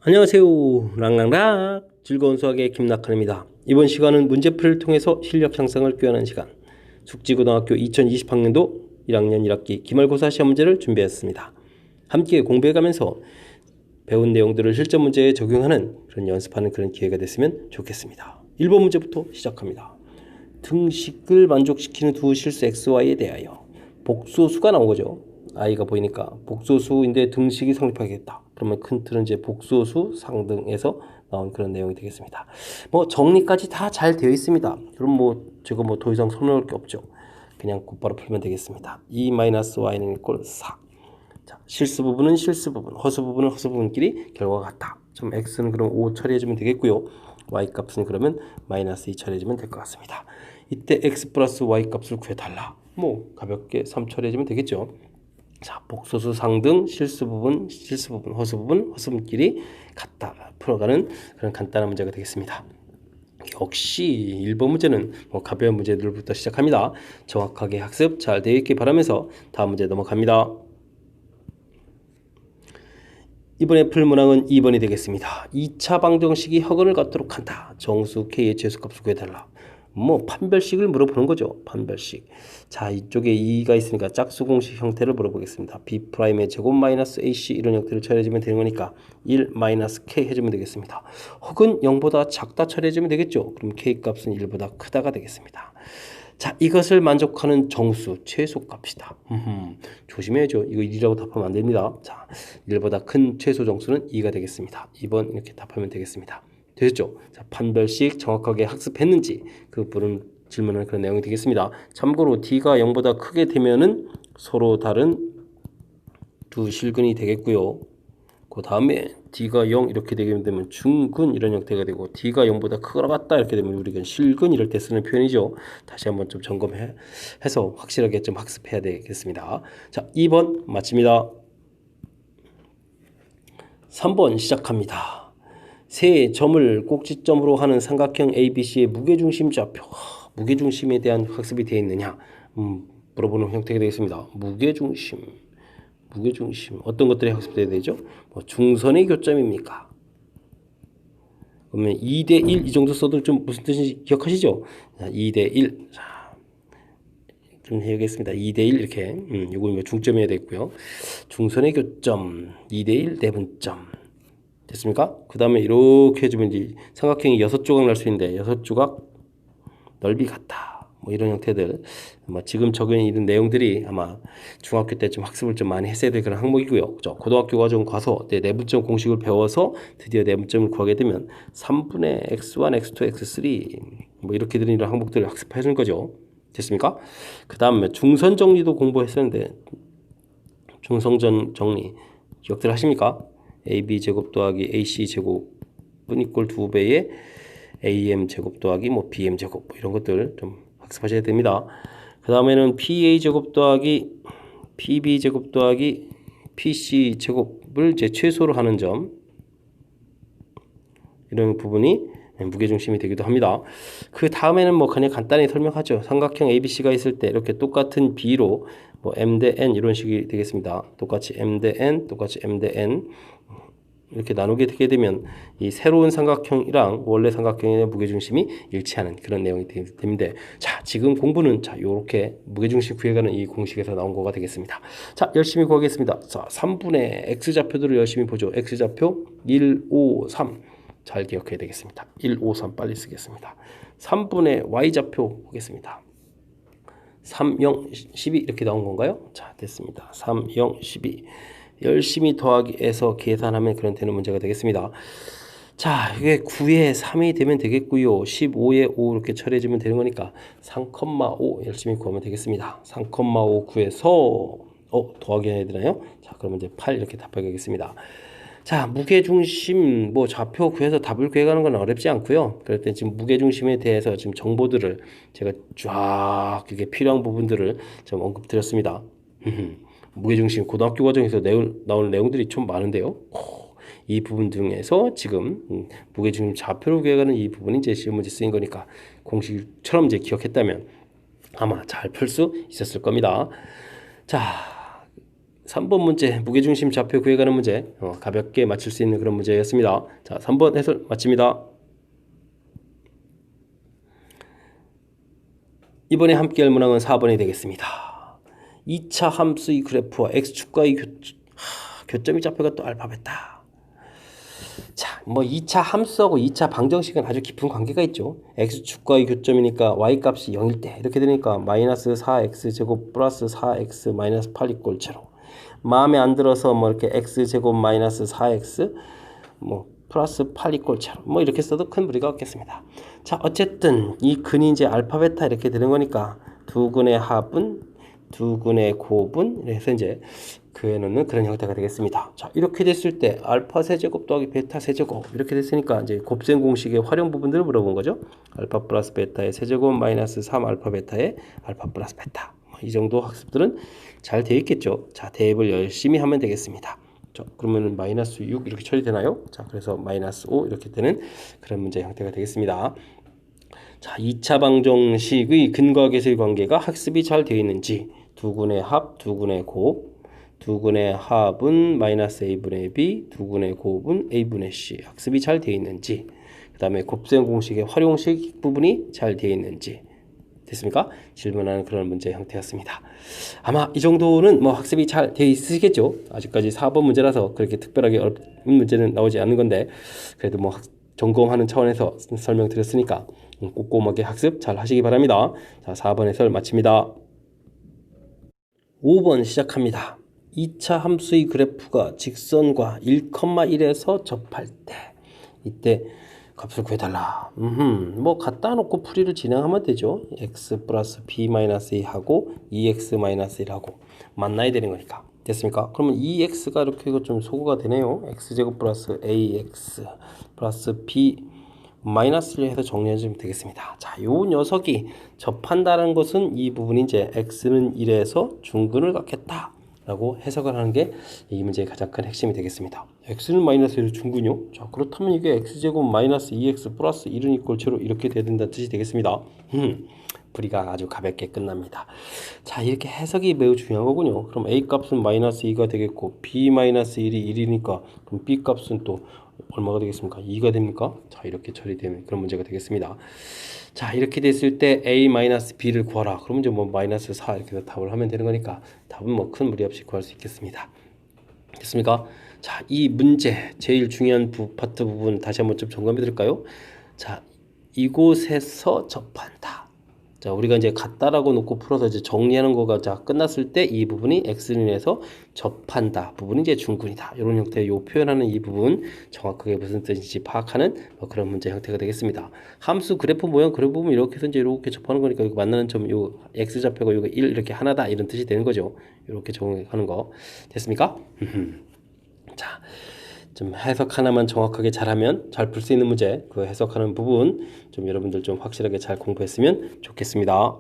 안녕하세요. 랑랑락 즐거운 수학의 김낙한입니다. 이번 시간은 문제풀이를 통해서 실력 향상을 꾀하는 시간 숙지고등학교 2020학년도 1학년 1학기 기말고사 시험 문제를 준비했습니다. 함께 공부해가면서 배운 내용들을 실전 문제에 적용하는 그런 연습하는 그런 기회가 됐으면 좋겠습니다. 1번 문제부터 시작합니다. 등식을 만족시키는 두 실수 xy에 대하여 복소수가 나온 거죠. i가 보이니까 복소수인데 등식이 성립하겠다. 그러면 큰 틀은 이제 복소수 상등에서 나온 그런 내용이 되겠습니다. 뭐 정리까지 다 잘 되어 있습니다. 그럼 제가 더 이상 설명할 게 없죠. 그냥 곧바로 풀면 되겠습니다. 2-y는 이꼴 4. 자, 실수 부분은 실수 부분, 허수 부분은 허수 부분끼리 결과가 같다. 좀 x는 그럼 5 처리해주면 되겠고요. y 값은 그러면 마이너스 2 처리해주면 될 것 같습니다. 이때 x 플러스 y 값을 구해달라. 가볍게 3 처리해주면 되겠죠. 자, 복소수 상등, 실수 부분, 허수 부분, 허수 부분끼리 같다. 풀어가는 그런 간단한 문제가 되겠습니다. 역시 1번 문제는 가벼운 문제들부터 시작합니다. 정확하게 학습 잘 되어 있길 바라면서 다음 문제 넘어갑니다. 이번에 풀 문항은 2번이 되겠습니다. 2차 방정식이 허근을 갖도록 한다. 정수 K의 최소값을 구해달라. 판별식을 물어보는 거죠. 판별식. 자, 이쪽에 2가 있으니까 짝수공식 형태를 물어보겠습니다. B'의 제곱 마이너스 AC 이런 형태를 처리해주면 되는 거니까 1 마이너스 K 해주면 되겠습니다. 혹은 0보다 작다 처리해주면 되겠죠. 그럼 K 값은 1보다 크다가 되겠습니다. 자, 이것을 만족하는 정수 최소값이다. 조심해야죠. 이거 1이라고 답하면 안 됩니다. 자, 1보다 큰 최소 정수는 2가 되겠습니다. 2번 이렇게 답하면 되겠습니다. 되셨죠? 자, 판별식 정확하게 학습했는지 그 질문을 그런 내용이 되겠습니다. 참고로 D가 0보다 크게 되면은 서로 다른 두 실근이 되겠고요. 그 다음에 D가 0 이렇게 되게 되면 중근 이런 형태가 되고 D가 0보다 크거나 같다 이렇게 되면 우리가 실근 이럴 때 쓰는 표현이죠. 다시 한번 좀 점검해서 확실하게 좀 학습해야 되겠습니다. 자, 2번 맞습니다. 3번 시작합니다. 세 점을 꼭지점으로 하는 삼각형 ABC의 무게중심 좌표. 무게중심에 대한 학습이 되어 있느냐 물어보는 형태가 되겠습니다. 무게중심 어떤 것들이 학습돼야 되죠? 중선의 교점입니까? 그러면 2대1 이 정도 써도 좀 무슨 뜻인지 기억하시죠? 2대1 자, 좀 해야겠습니다. 2대1 이렇게 이거 중점해야 되고요. 중선의 교점 2대1 대분점 됐습니까? 그 다음에 이렇게 해주면 이제 삼각형이 6조각 날 수 있는데 6조각 넓이 같다. 이런 형태들 지금 적용이 있는 내용들이 아마 중학교 때 좀 학습을 좀 많이 했어야 될 그런 항목이고요. 그죠? 고등학교 과정 가서 내분점 공식을 배워서 드디어 내분점을 구하게 되면 3분의 x1, x2, x3 이렇게 되는 이런 항목들을 학습해 준 거죠. 됐습니까? 그 다음에 중선 정리도 공부했었는데 중성전 정리 기억들 하십니까? AB 제곱 더하기 AC 제곱은 이꼴 2배의 AM 제곱 더하기 BM 제곱 이런 것들 좀 학습하셔야 됩니다. 그 다음에는 PA 제곱 더하기 PB 제곱 더하기 PC 제곱을 이제 최소로 하는 점 이런 부분이 무게중심이 되기도 합니다. 그 다음에는 그냥 간단히 설명하죠. 삼각형 ABC가 있을 때 이렇게 똑같은 B로 M 대 N 이런 식이 되겠습니다. 똑같이 M 대 N, 똑같이 M 대 N 이렇게 나누게 되게 되면 이 새로운 삼각형이랑 원래 삼각형의 무게중심이 일치하는 그런 내용이 됩니다. 자, 지금 공부는 이렇게 무게중심 구해가는 이 공식에서 나온 거가 되겠습니다. 자, 열심히 구하겠습니다. 자, 3분의 x좌표들을 열심히 보죠. x좌표 1, 5, 3 잘 기억해야 되겠습니다. 1, 5, 3 빨리 쓰겠습니다. 3분의 y좌표 보겠습니다. 3, 0, 12 이렇게 나온 건가요? 자, 됐습니다. 3, 0, 12 열심히 더하기해서 계산하면 그런 되는 문제가 되겠습니다. 자, 이게 9에 3이 되면 되겠고요. 15에 5 이렇게 처리해주면 되는 거니까 3,5 열심히 구하면 되겠습니다. 3,5 구해서 더하기 해야 되나요? 자, 그러면 이제 8 이렇게 답하겠습니다. 자, 무게중심 좌표 구해서 답을 구해가는 건 어렵지 않고요. 그럴 때 지금 무게중심에 대해서 지금 정보들을 제가 쫙 이게 필요한 부분들을 좀 언급드렸습니다. 무게중심 고등학교 과정에서 나오는 내용들이 좀 많은데요. 이 부분 중에서 지금 무게중심 좌표를 구해가는 이 부분이 이제 시험 문제 쓰인 거니까 공식처럼 이제 기억했다면 아마 잘 풀 수 있었을 겁니다. 자, 3번 문제 무게중심 좌표 구해가는 문제 가볍게 맞출 수 있는 그런 문제였습니다. 자, 3번 해설 마칩니다. 이번에 함께 할 문항은 4번이 되겠습니다. 2차 함수의 그래프와 x축과의 교점이 좌표가 또 알파 베타. 자, 뭐 2차 함수하고 2차 방정식은 아주 깊은 관계가 있죠. x축과의 교점이니까 y값이 0일 때 이렇게 되니까 마이너스 4x제곱 플러스 4x 마이너스 8 이꼴 제로. 마음에 안 들어서 뭐 이렇게 x제곱 마이너스 4x 뭐 플러스 8 이꼴 제로 뭐 이렇게 써도 큰 무리가 없겠습니다. 자, 어쨌든 이 근이 이제 알파 베타 이렇게 되는 거니까 두 근의 합은 두 근의 곱은 이래서 이제 그에는 그런 형태가 되겠습니다. 자, 이렇게 됐을 때 알파 세제곱 더하기 베타 세제곱 이렇게 됐으니까 이제 곱셈 공식의 활용 부분들을 물어본 거죠. 알파 플러스 베타의 세제곱 마이너스 3 알파 베타의 알파 플러스 베타. 이 정도 학습들은 잘 되어 있겠죠. 자, 대입을 열심히 하면 되겠습니다. 자, 그러면 마이너스 6 이렇게 처리되나요? 자, 그래서 마이너스 5 이렇게 되는 그런 문제 형태가 되겠습니다. 자, 2차 방정식의 근과 계수의 관계가 학습이 잘 되어 있는지 두 근의 합, 두 근의 곱, 두 근의 합은 마이너스 a분의 b, 두 근의 곱은 a분의 c 학습이 잘 되어 있는지 그 다음에 곱셈 공식의 활용식 부분이 잘 되어 있는지 됐습니까? 질문하는 그런 문제 형태였습니다. 아마 이 정도는 뭐 학습이 잘 되어 있으시겠죠? 아직까지 4번 문제라서 그렇게 특별하게 어려운 문제는 나오지 않는 건데 그래도 뭐 전공하는 차원에서 설명드렸으니까 꼼꼼하게 학습 잘 하시기 바랍니다. 자, 4번 해설 마칩니다. 5번 시작합니다. 2차 함수의 그래프가 직선과 1,1에서 접할 때 이때 값을 구해달라. 뭐 갖다 놓고 풀이를 진행하면 되죠. x 플러스 b 마이너스 2하고 2x 마이너스 1하고 만나야 되는 거니까. 됐습니까? 그러면 2x가 이렇게 좀 소거가 되네요. x제곱 플러스 ax 플러스 b 마이너스 1 해서 정리해주면 되겠습니다. 자, 요 녀석이 접한다는 것은 이 부분이 이제 x는 1에서 중근을 갖겠다 라고 해석을 하는 게 이 문제의 가장 큰 핵심이 되겠습니다. x는 마이너스 1의 중근이요? 자, 그렇다면 이게 x제곱 마이너스 2x 플러스 1은 이꼴 제로 이렇게 돼야 된다는 뜻이 되겠습니다. 풀이가 아주 가볍게 끝납니다. 자, 이렇게 해석이 매우 중요한 거군요. 그럼 a 값은 마이너스 2가 되겠고 b 마이너스 1이 1이니까 그럼 b 값은 또 얼마가 되겠습니까? 2가 됩니까? 자, 이렇게 처리되는 그런 문제가 되겠습니다. 자, 이렇게 됐을 때 a-b를 구하라. 그러면 이제 뭐 마이너스 4 이렇게 해서 답을 하면 되는 거니까 답은 뭐 큰 무리 없이 구할 수 있겠습니다. 됐습니까? 자, 이 문제 제일 중요한 파트 부분 다시 한번 좀 점검해 드릴까요? 자, 이곳에서 접한다. 자, 우리가 이제 같다라고 놓고 풀어서 이제 정리하는 거가 자 끝났을 때 이 부분이 x는에서 접한다 부분이 이제 중근이다. 이런 형태의 요 표현하는 이 부분 정확하게 무슨 뜻인지 파악하는 그런 문제 형태가 되겠습니다. 함수 그래프 모양 그래프 보면 이렇게 해서 이제 이렇게 접하는 거니까 이거 만나는 점 요 x 좌표가 요거 1 이렇게 하나다 이런 뜻이 되는 거죠. 이렇게 적용하는 거 됐습니까? 자, 좀 해석 하나만 정확하게 잘하면 잘 풀 수 있는 문제 그 해석하는 부분 좀 여러분들 좀 확실하게 잘 공부했으면 좋겠습니다.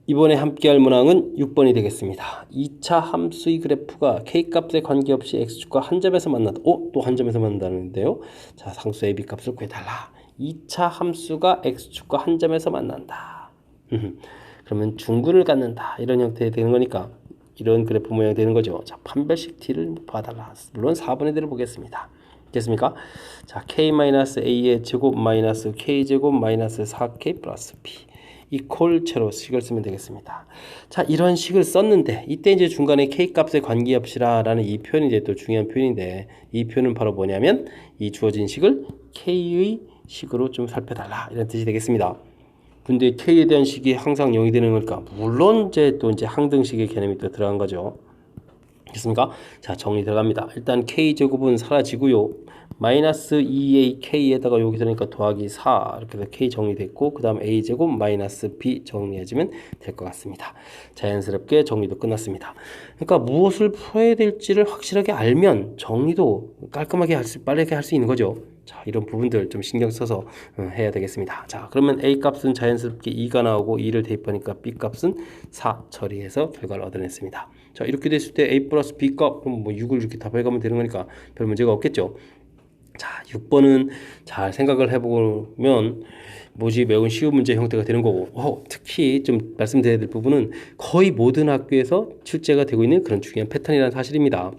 이번에 함께할 문항은 6번이 되겠습니다. 2차 함수의 그래프가 k값에 관계없이 x축과 한 점에서 만난다. 또 한 점에서 만난다는데요. 자, 상수 ab 값을 구해달라. 2차 함수가 x축과 한 점에서 만난다. 그러면 중근을 갖는다. 이런 형태에 되는 거니까 이런 그래프 모양이 되는 거죠. 자, 판별식 t를 봐달라. 물론 4번의 대로 보겠습니다. 됐습니까? 자, k-a의 제곱 마이너스 k제곱 마이너스 4k 플러스 b 이퀄 제로 식을 쓰면 되겠습니다. 자, 이런 식을 썼는데 이때 이제 중간에 k 값에 관계없이라는 이 표현이 이제 또 중요한 표현인데 이 표현은 바로 뭐냐면 이 주어진 식을 k의 식으로 좀 살펴달라 이런 뜻이 되겠습니다. 근데 k에 대한 식이 항상 0이 되는 거니까 물론 이제 또 이제 항등식의 개념이 또 들어간 거죠. 됐습니까? 자, 정리 들어갑니다. 일단 k제곱은 사라지고요. 마이너스 2ak에다가 여기서 그러니까 더하기 4 이렇게 해서 k 정리됐고 그 다음 a제곱 마이너스 b 정리해주면 될 것 같습니다. 자연스럽게 정리도 끝났습니다. 그러니까 무엇을 풀어야 될지를 확실하게 알면 정리도 깔끔하게 빠르게 할 수 있는 거죠. 자, 이런 부분들 좀 신경 써서 해야 되겠습니다. 자, 그러면 a 값은 자연스럽게 2가 나오고 2를 대입하니까 b 값은 4 처리해서 결과를 얻어냈습니다. 자, 이렇게 됐을 때 a 플러스 b 값 그럼 뭐 6을 이렇게 답해가면 되는 거니까 별 문제가 없겠죠. 자, 6번은 잘 생각을 해보면 뭐지 매우 쉬운 문제 형태가 되는 거고 특히 좀 말씀드려야 될 부분은 거의 모든 학교에서 출제가 되고 있는 그런 중요한 패턴이라는 사실입니다.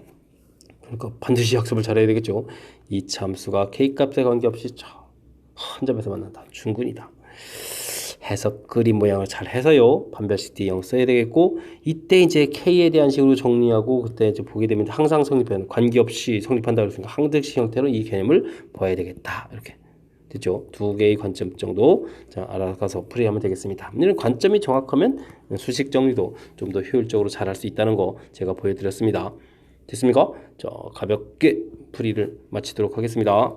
그러니까 반드시 학습을 잘해야 되겠죠. 이 참수가 K값에 관계없이 한 점에서 만난다. 중근이다. 해석 그림 모양을 잘 해서요. 반별식 뒤에 0 써야 되겠고 이때 이제 K에 대한 식으로 정리하고 그때 이제 보게 되면 항상 성립하는 관계없이 성립한다 그랬으니까 항등식 형태로 이 개념을 봐야 되겠다. 이렇게 됐죠. 두 개의 관점 정도 자 알아가서 풀이하면 되겠습니다. 이런 관점이 정확하면 수식 정리도 좀 더 효율적으로 잘 할 수 있다는 거 제가 보여드렸습니다. 됐습니까? 자 가볍게 풀이를 마치도록 하겠습니다.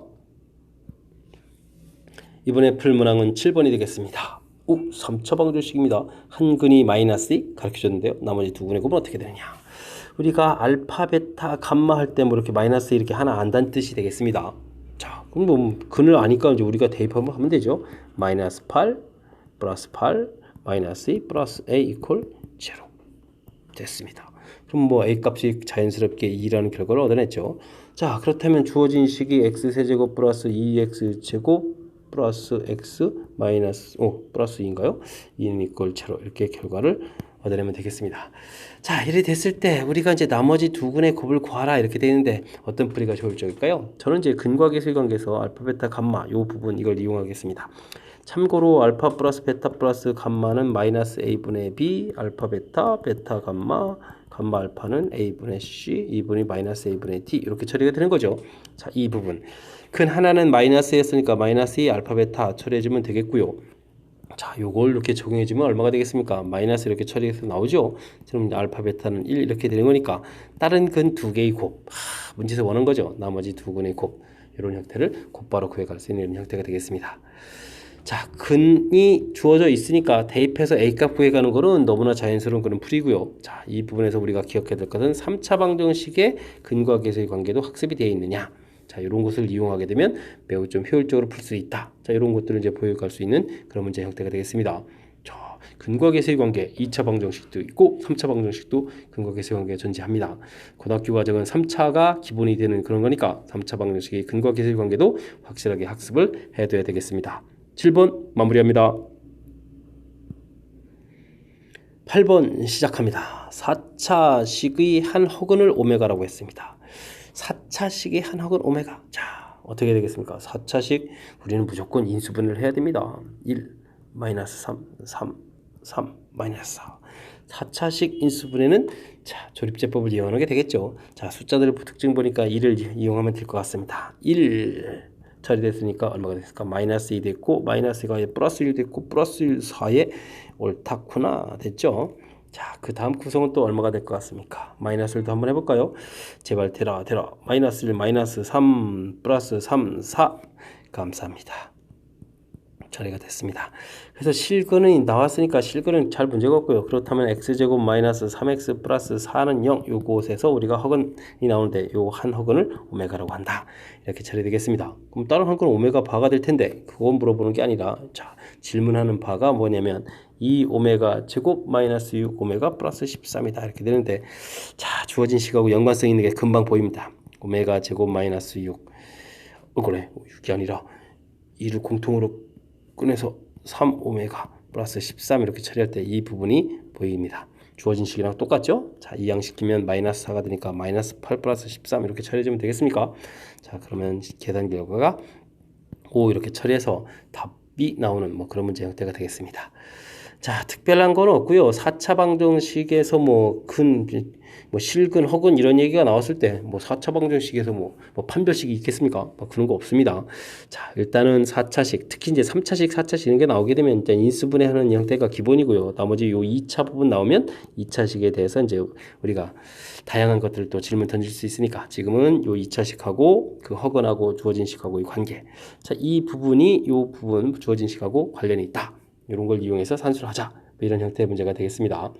이번에 풀 문항은 7번이 되겠습니다. 3차 방정식입니다. 한 근이 마이너스 2 가르쳐줬는데요. 나머지 두 근의 곱은 어떻게 되느냐. 우리가 알파, 베타, 감마 할 때 뭐 이렇게 마이너스 이렇게 하나 안다는 뜻이 되겠습니다. 자, 그럼 뭐 근을 아니까 이제 우리가 대입하면 하면 되죠. 마이너스 8 플러스 8 마이너스 2 플러스 a 이퀄 0 됐습니다. 그럼 뭐 a 값이 자연스럽게 2라는 결과를 얻어냈죠. 자, 그렇다면 주어진 식이 x세제곱 플러스 2x제곱 플러스 x 마이너스 플러스 2인가요? 2는 이퀄 제로 이렇게 결과를 얻어내면 되겠습니다. 자, 이렇게 됐을 때 우리가 이제 나머지 두 근의 곱을 구하라 이렇게 되는데 어떤 풀이가 효율적일까요? 저는 이제 근과 계수의 관계에서 알파, 베타, 감마 이 부분 이걸 이용하겠습니다. 참고로 알파 플러스 베타 플러스 감마는 마이너스 a분의 b 알파 베타 베타 감마 감마 알파는 a분의 c 2분이 마이너스 a분의 d 이렇게 처리가 되는 거죠. 자, 이 부분 근 하나는 마이너스였으니까 마이너스 2 알파 베타 처리해주면 되겠고요. 자, 요걸 이렇게 적용해주면 얼마가 되겠습니까? 마이너스 이렇게 처리해서 나오죠. 그럼 알파 베타는 1 이렇게 되는 거니까 다른 근 두 개의 곱 문제에서 원한 거죠. 나머지 두 근의 곱 이런 형태를 곧바로 구해갈 수 있는 형태가 되겠습니다. 자, 근이 주어져 있으니까 대입해서 A값 구해가는 거는 너무나 자연스러운 그런 풀이고요. 자, 이 부분에서 우리가 기억해야 될 것은 3차 방정식의 근과 계수의 관계도 학습이 되어 있느냐. 자, 이런 것을 이용하게 되면 매우 좀 효율적으로 풀 수 있다. 자, 이런 것들을 이제 보여갈 수 있는 그런 문제 형태가 되겠습니다. 자, 근과 계수의 관계 2차 방정식도 있고 3차 방정식도 근과 계수의 관계가 존재합니다. 고등학교 과정은 3차가 기본이 되는 그런 거니까 3차 방정식의 근과 계수의 관계도 확실하게 학습을 해둬야 되겠습니다. 7번 마무리합니다. 8번 시작합니다. 4차식의 한 허근을 오메가라고 했습니다. 4차식의 한 허근 오메가. 자, 어떻게 되겠습니까? 4차식 우리는 무조건 인수분해를 해야 됩니다. 1, 마이너스 3, 3, 3, 마이너스 4. 4차식 인수분해는 자, 조립제법을 이용하게 되겠죠. 자, 숫자들 특징 보니까 1을 이용하면 될 것 같습니다. 1 처리됐으니까 얼마가 됐을까? 마이너스 2 됐고 마이너스 2가 플러스 1 됐고 플러스 1 4에 옳다구나 됐죠? 자, 그 다음 구성은 또 얼마가 될 것 같습니까? 마이너스를 또 한번 해볼까요? 제발 되라 마이너스 1 마이너스 3 플러스 3 4 감사합니다. 처리가 됐습니다. 그래서 실근이 나왔으니까 실근은 잘 문제가 없고요. 그렇다면 x제곱 마이너스 3x 플러스 4는 0 요곳에서 우리가 허근이 나오는데 요 한 허근을 오메가라고 한다. 이렇게 처리되겠습니다. 그럼 다른 한 건은 오메가 바가 될 텐데 그건 물어보는 게 아니라 자, 질문하는 바가 뭐냐면 2 오메가 제곱 마이너스 6 오메가 플러스 13이다. 이렇게 되는데 자, 주어진 식하고 연관성 있는 게 금방 보입니다. 오메가 제곱 마이너스 6 그래 6이 아니라 2를 공통으로 꺼내서 3 오메가 플러스 13 이렇게 처리할 때 이 부분이 보입니다. 주어진 식이랑 똑같죠? 자, 이 양식이면 마이너스 4가 되니까 마이너스 8 플러스 13 이렇게 처리해주면 되겠습니까? 자, 그러면 계산 결과가 5 이렇게 처리해서 답이 나오는 뭐 그런 문제 형태가 되겠습니다. 자, 특별한 건 없고요. 4차 방정식에서 뭐 실근, 허근 이런 얘기가 나왔을 때 뭐 4차 방정식에서 뭐 판별식이 있겠습니까? 뭐 그런 거 없습니다. 자, 일단은 4차식, 특히 이제 3차식, 4차식 이런 게 나오게 되면 일단 인수분해하는 형태가 기본이고요. 나머지 요 2차 부분 나오면 2차식에 대해서 이제 우리가 다양한 것들을 또 질문 던질 수 있으니까 지금은 요 2차식하고 그 허근하고 주어진 식하고의 관계. 자, 이 부분이 요 부분 주어진 식하고 관련이 있다. 이런 걸 이용해서 산수를 하자. 이런 형태의 문제가 되겠습니다.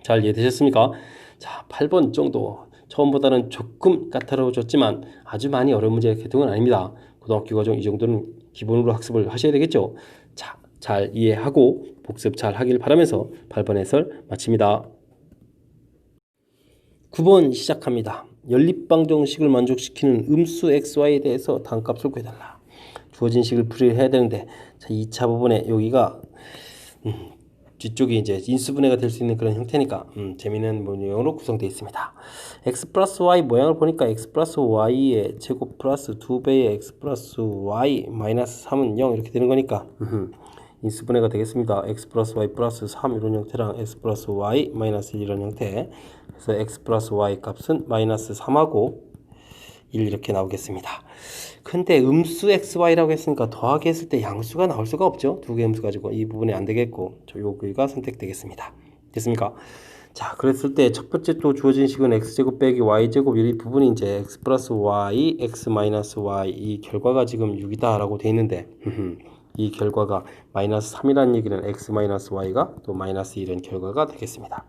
잘 이해되셨습니까? 자, 8번 정도 처음보다는 조금 까다로워졌지만 아주 많이 어려운 문제 개통은 아닙니다. 고등학교 과정 이 정도는 기본으로 학습을 하셔야 되겠죠. 자, 잘 이해하고 복습 잘 하길 바라면서 8번 해설 마칩니다. 9번 시작합니다. 연립방정식을 만족시키는 음수 xy에 대해서 단값을 구해달라. 주어진 식을 풀이를 해야 되는데, 자, 2차 부분에 여기가 뒤쪽이 이제 인수분해가 될 수 있는 그런 형태니까 재미있는 모양으로 구성되어 있습니다. x 플러스 y 모양을 보니까 x 플러스 y의 제곱 플러스 2배의 x 플러스 y 마이너스 3은 0 이렇게 되는 거니까 인수분해가 되겠습니다. x 플러스 y 플러스 3 이런 형태랑 x 플러스 y 마이너스 1 이런 형태. 그래서 x 플러스 y 값은 마이너스 3하고 1 이렇게 나오겠습니다. 근데 음수 xy라고 했으니까 더하기 했을 때 양수가 나올 수가 없죠. 두 개 음수 가지고 이 부분이 안 되겠고 여기가 선택되겠습니다. 됐습니까? 자, 그랬을 때 첫 번째 또 주어진 식은 x제곱 빼기 y제곱 이 부분이 이제 x 플러스 y, x 마이너스 y 이 결과가 지금 6이다 라고 돼 있는데 이 결과가 마이너스 3이라는 얘기는 x 마이너스 y가 또 마이너스 1은 결과가 되겠습니다.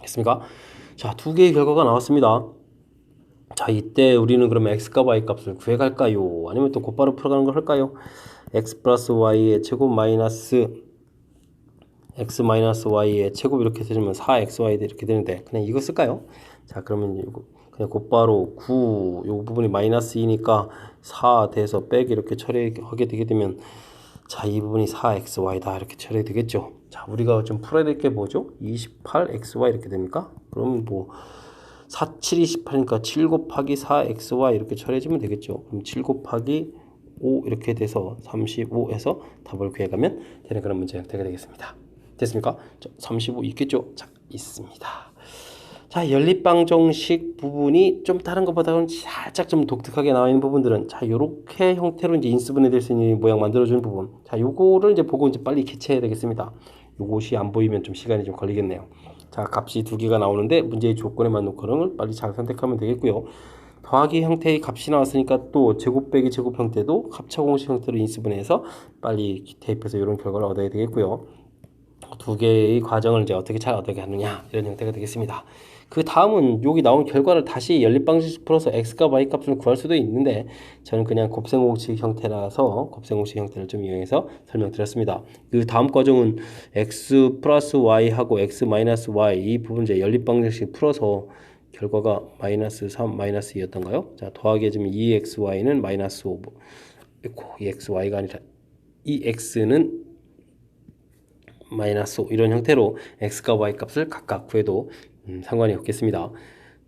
됐습니까? 자, 두 개의 결과가 나왔습니다. 자, 이때 우리는 그러면 x과 y 값을 구해갈까요? 아니면 또 곧바로 풀어가는 걸 할까요? x 플러스 y의 제곱 마이너스 x 마이너스 y의 제곱 이렇게 쓰면 4xy 이렇게 되는데 그냥 이거 쓸까요? 자, 그러면 이거 그냥 곧바로 9, 요 부분이 마이너스 2니까 4 돼서 빼기 이렇게 처리하게 되게 되면 자, 이 부분이 4xy다 이렇게 처리가 되겠죠. 자, 우리가 좀 풀어야 될 게 뭐죠? 28xy 이렇게 됩니까? 그러면 뭐 4, 7, 28이니까 7 곱하기 4xy 이렇게 처리해주면 되겠죠. 그럼 7 곱하기 5 이렇게 돼서 35에서 답을 구해가면 되는 그런 문제 형태가 되겠습니다. 됐습니까? 35 있겠죠? 자, 있습니다. 자, 연립방정식 부분이 좀 다른 것보다는 살짝 좀 독특하게 나와 있는 부분들은 자, 요렇게 형태로 이제 인수분해 될 수 있는 모양 만들어주는 부분. 자, 요거를 이제 보고 이제 빨리 개체해야 되겠습니다. 요것이 안 보이면 좀 시간이 좀 걸리겠네요. 자, 값이 두 개가 나오는데 문제의 조건에 맞는 걸음을 빨리 잘 선택하면 되겠고요. 더하기 형태의 값이 나왔으니까 또 제곱 빼기 제곱 형태도 합차 공식 형태로 인수분해해서 빨리 대입해서 이런 결과를 얻어야 되겠고요. 두 개의 과정을 이제 어떻게 하느냐 이런 형태가 되겠습니다. 그 다음은 여기 나온 결과를 다시 연립방정식 풀어서 x과 y 값을 구할 수도 있는데 저는 그냥 곱셈공식 형태라서 곱셈공식 형태를 좀 이용해서 설명드렸습니다. 그 다음 과정은 x 플러스 y하고 x 마이너스 y 이 부분 이제 연립방정식 풀어서 결과가 마이너스 3 마이너스 2였던가요? 자, 더하기 해주면 2xy는 마이너스 5 2xy가 아니라 2x는 마이너스 5 이런 형태로 x과 y 값을 각각 구해도 상관이 없겠습니다.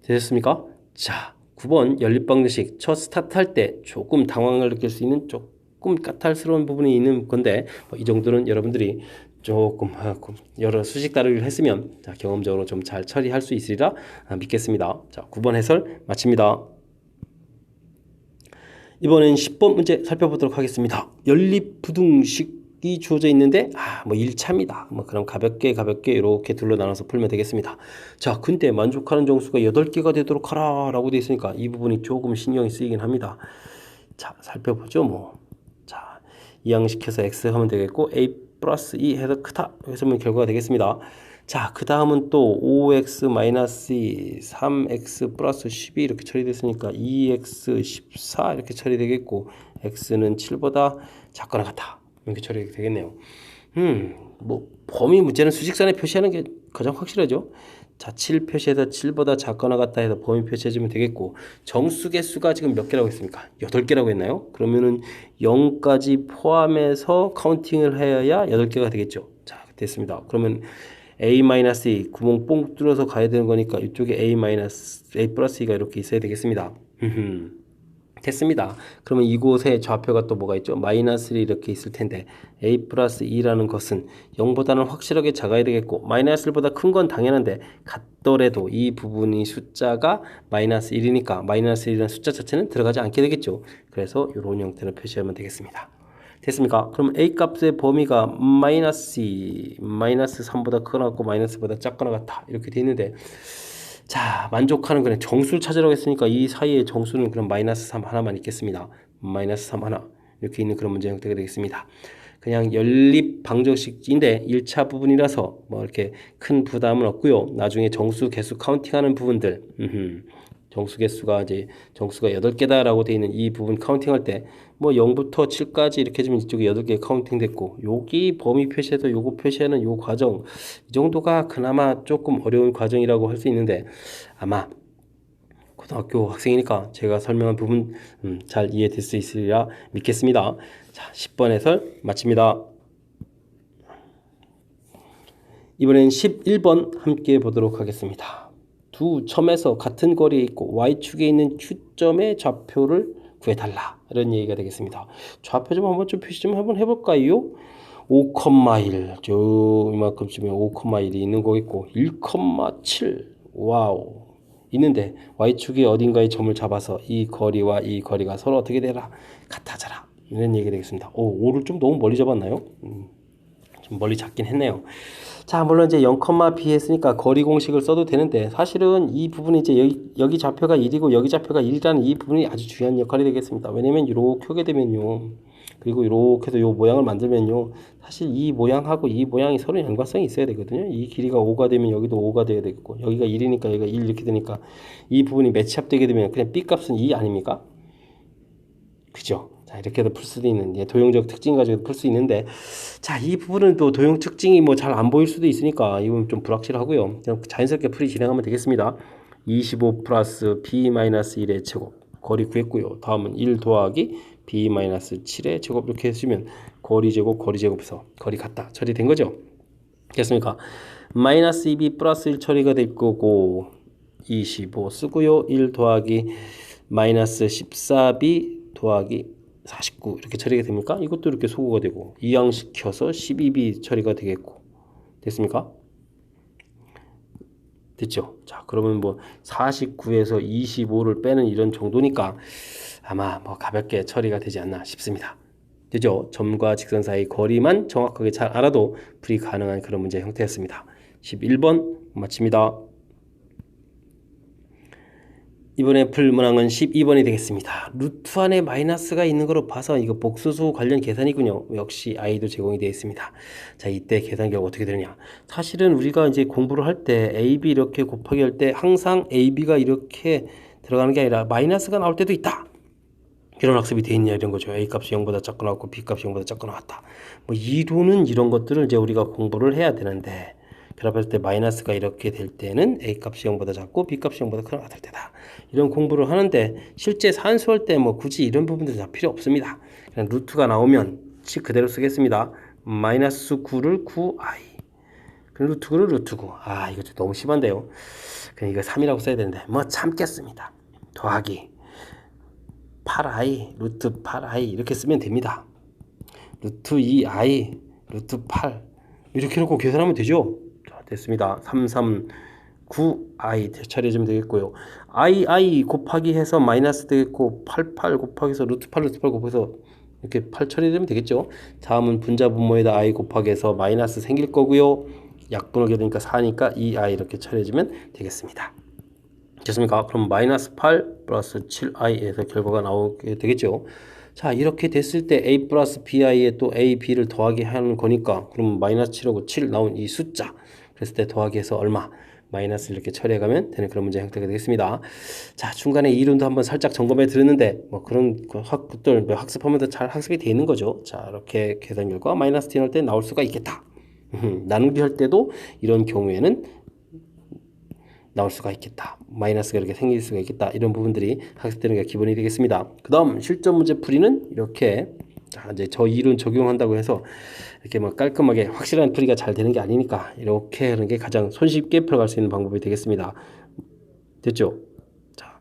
되셨습니까? 자, 9번 연립방정식 첫 스타트할 때 조금 당황을 느낄 수 있는 조금 까탈스러운 부분이 있는 건데 이 정도는 여러분들이 조금 여러 수식 다루기를 했으면 자, 경험적으로 좀 잘 처리할 수 있으리라 믿겠습니다. 자, 9번 해설 마칩니다. 이번엔 10번 문제 살펴보도록 하겠습니다. 연립부등식이 주어져 있는데 뭐 1차입니다. 뭐 그럼 가볍게 이렇게 둘러 나눠서 풀면 되겠습니다. 자, 근데 만족하는 정수가 8개가 되도록 하라 라고 되어 있으니까 이 부분이 조금 신경이 쓰이긴 합니다. 자, 살펴보죠. 뭐 자, 이항시켜서 x 하면 되겠고 a 플러스 2 해서 크다 해서 하면 결과가 되겠습니다. 자, 그 다음은 또 5x 마이너스 2, 3x 플러스 12 이렇게 처리됐으니까 2x 14 이렇게 처리되겠고 x는 7보다 작거나 같다 이렇게 처리되겠네요. 뭐 범위 문제는 수직선에 표시하는 게 가장 확실하죠. 자, 7 표시해서 7보다 작거나 같다 해서 범위 표시해주면 되겠고 정수 개수가 지금 몇 개라고 했습니까? 8개라고 했나요? 그러면은 0까지 포함해서 카운팅을 해야 8개가 되겠죠. 자, 됐습니다. 그러면 a-2 구멍 뽕 뚫어서 가야 되는 거니까 이쪽에 a 플러스 2가 이렇게 있어야 되겠습니다. 됐습니다. 그러면 이곳에 좌표가 또 뭐가 있죠? 마이너스 1이 이렇게 있을 텐데 a 플러스 2라는 것은 0보다는 확실하게 작아야 되겠고 마이너스 1보다 큰 건 당연한데 같더라도 이 부분이 숫자가 마이너스 1이니까 마이너스 1이라는 숫자 자체는 들어가지 않게 되겠죠. 그래서 이런 형태로 표시하면 되겠습니다. 됐습니까? 그럼 a 값의 범위가 마이너스 3보다 크거나 같고 마이너스보다 작거나 같다 이렇게 돼 있는데 자, 만족하는 그냥 정수를 찾으라고 했으니까 이 사이에 정수는 그럼 마이너스 3 하나만 있겠습니다. 마이너스 3 하나 이렇게 있는 그런 문제 형태가 되겠습니다. 그냥 연립 방정식인데 1차 부분이라서 뭐 이렇게 큰 부담은 없고요. 나중에 정수 개수 카운팅하는 부분들 정수 개수가 이제 정수가 8개다라고 되어 있는 이 부분 카운팅할 때 뭐 0부터 7까지 이렇게 해주면 이쪽에 8개 카운팅 됐고 여기 범위 표시해서 요거 표시하는 요 과정 이 정도가 그나마 조금 어려운 과정이라고 할 수 있는데 아마 고등학교 학생이니까 제가 설명한 부분 잘 이해될 수 있으리라 믿겠습니다. 자, 10번 해설 마칩니다. 이번엔 11번 함께 보도록 하겠습니다. 두 점에서 같은 거리에 있고 y축에 있는 Q점의 좌표를 구해달라, 이런 얘기가 되겠습니다. 좌표 좀 한번 좀 표시 좀 한번 해볼까요? 5,1 저 이만큼쯤에 5,1이 있는 거겠고 1,7 와우 있는데 y축이 어딘가에 점을 잡아서 이 거리와 이 거리가 서로 어떻게 되라? 같아져라, 이런 얘기가 되겠습니다. 5를 좀 너무 멀리 잡았나요? 좀 멀리 잡긴 했네요. 자, 물론 이제 0,b 했으니까 거리 공식을 써도 되는데, 사실은 이 부분이 이제 여기 좌표가 1이고 여기 좌표가 1이라는 이 부분이 아주 중요한 역할이 되겠습니다. 왜냐면 이렇게 하게 되면요, 그리고 이렇게 해서 요 모양을 만들면요, 사실 이 모양하고 이 모양이 서로 연관성이 있어야 되거든요. 이 길이가 5가 되면 여기도 5가 돼야 되겠고, 여기가 1이니까 여기가 1 이렇게 되니까 이 부분이 매치업 되게 되면 그냥 b 값은 2 아닙니까? 그죠? 자, 이렇게도 풀 수도 있는, 도형적 특징 가지고 풀 수 있는데, 자, 이 부분은 또 도형 특징이 뭐 잘 안 보일 수도 있으니까 이건 좀 불확실하고요. 그냥 자연스럽게 풀이 진행하면 되겠습니다. 25 플러스 b-1의 제곱, 거리 구했고요. 다음은 1 더하기 b-7의 제곱, 이렇게 해주면 거리 제곱, 거리 제곱에서 거리 같다 처리된 거죠. 됐습니까? 마이너스 2b 플러스 1 처리가 될 거고, 25 쓰고요. 1 더하기 마이너스 14b 더하기 49 이렇게 처리가 됩니까? 이것도 이렇게 소거가 되고, 이항시켜서 12b 처리가 되겠고, 됐습니까? 됐죠? 자, 그러면 뭐 49에서 25를 빼는 이런 정도니까 아마 뭐 가볍게 처리가 되지 않나 싶습니다. 그죠? 점과 직선 사이 거리만 정확하게 잘 알아도 풀이 가능한 그런 문제 형태였습니다. 11번 마칩니다. 이번에 풀 문항은 12번이 되겠습니다. 루트 안에 마이너스가 있는 거로 봐서 이거 복수수 관련 계산이군요. 역시 i도 제공이 되어 있습니다. 자, 이때 계산 결과 어떻게 되느냐? 사실은 우리가 이제 공부를 할 때 ab 이렇게 곱하기 할 때 항상 ab가 이렇게 들어가는 게 아니라 마이너스가 나올 때도 있다, 이런 학습이 되어 있냐, 이런 거죠. a 값이 0보다 작거 나왔고 b 값이 0보다 작거 나왔다. 뭐 이론은 이런 것들을 이제 우리가 공부를 해야 되는데, 결합할 때 마이너스가 이렇게 될 때는 a 값이 0보다 작고 b 값이 0보다 큰 아들 때다, 이런 공부를 하는데, 실제 산수할 때 뭐 굳이 이런 부분들 다 필요 없습니다. 그냥 루트가 나오면 식 그대로 쓰겠습니다. 마이너스 9를 9i, 그럼 루트 9를 루트 9. 아, 이거 좀 너무 심한데요. 그냥 이거 3이라고 써야 되는데 뭐 참겠습니다. 더하기 8i 루트 8i 이렇게 쓰면 됩니다. 루트 2i 루트 8 이렇게 놓고 계산하면 되죠. 자, 됐습니다. 339i 처리해주면 되겠고요. i 곱하기 해서 마이너스 되겠고, 88 곱하기 해서 루트 8 곱해서 이렇게 8 처리되면 되겠죠. 다음은 분자 분모에다 i 곱하기 해서 마이너스 생길 거고요. 약분하게 되니까 4니까 2i 이렇게 처리해주면 되겠습니다. 됐습니까? 그럼 마이너스 8 플러스 7i에서 결과가 나오게 되겠죠. 자, 이렇게 됐을 때 a 플러스 bi에 또 a, b를 더하기 하는 거니까, 그럼 마이너스 7하고 7 나온 이 숫자, 그랬을 때 더하기해서 얼마? 마이너스 이렇게 처리해가면 되는 그런 문제 형태가 되겠습니다. 자, 중간에 이론도 한번 살짝 점검해 드렸는데, 뭐 그런 것들 학습하면서 잘 학습이 되어 있는 거죠. 자, 이렇게 계산 결과 마이너스 t 할 때 나올 수가 있겠다. 나누기 할 때도 이런 경우에는 나올 수가 있겠다. 마이너스가 이렇게 생길 수가 있겠다. 이런 부분들이 학습되는 게 기본이 되겠습니다. 그 다음 실전 문제 풀이는 이렇게, 자, 이제 저 이론 적용한다고 해서 이렇게 막 깔끔하게 확실한 풀이가 잘 되는 게 아니니까 이렇게 하는 게 가장 손쉽게 풀어갈 수 있는 방법이 되겠습니다. 됐죠? 자,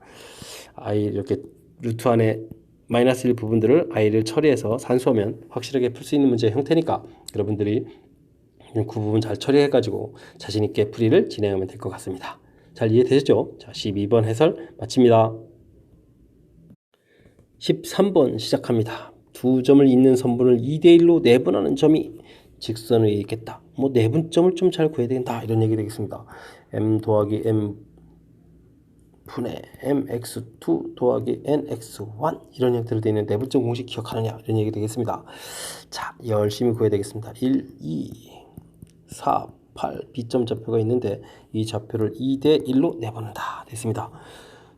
i 이렇게 루트 안에 마이너스 1 부분들을 i를 처리해서 산수하면 확실하게 풀 수 있는 문제 형태니까, 여러분들이 그 부분 잘 처리해가지고 자신있게 풀이를 진행하면 될 것 같습니다. 잘 이해되셨죠? 자, 12번 해설 마칩니다. 13번 시작합니다. 두 점을 잇는 선분을 2대1로 내분하는 점이 직선 위에 있겠다. 뭐 내분점을 좀 잘 구해야 된다, 이런 얘기 되겠습니다. m 더하기 m 분의 mx2 더하기 nx1 이런 형태로 되어 있는 내분점 공식 기억하느냐, 이런 얘기 되겠습니다. 자, 열심히 구해야 되겠습니다. 1, 2, 4, 8 B점 좌표가 있는데 이 좌표를 2대1로 내보낸다. 됐습니다.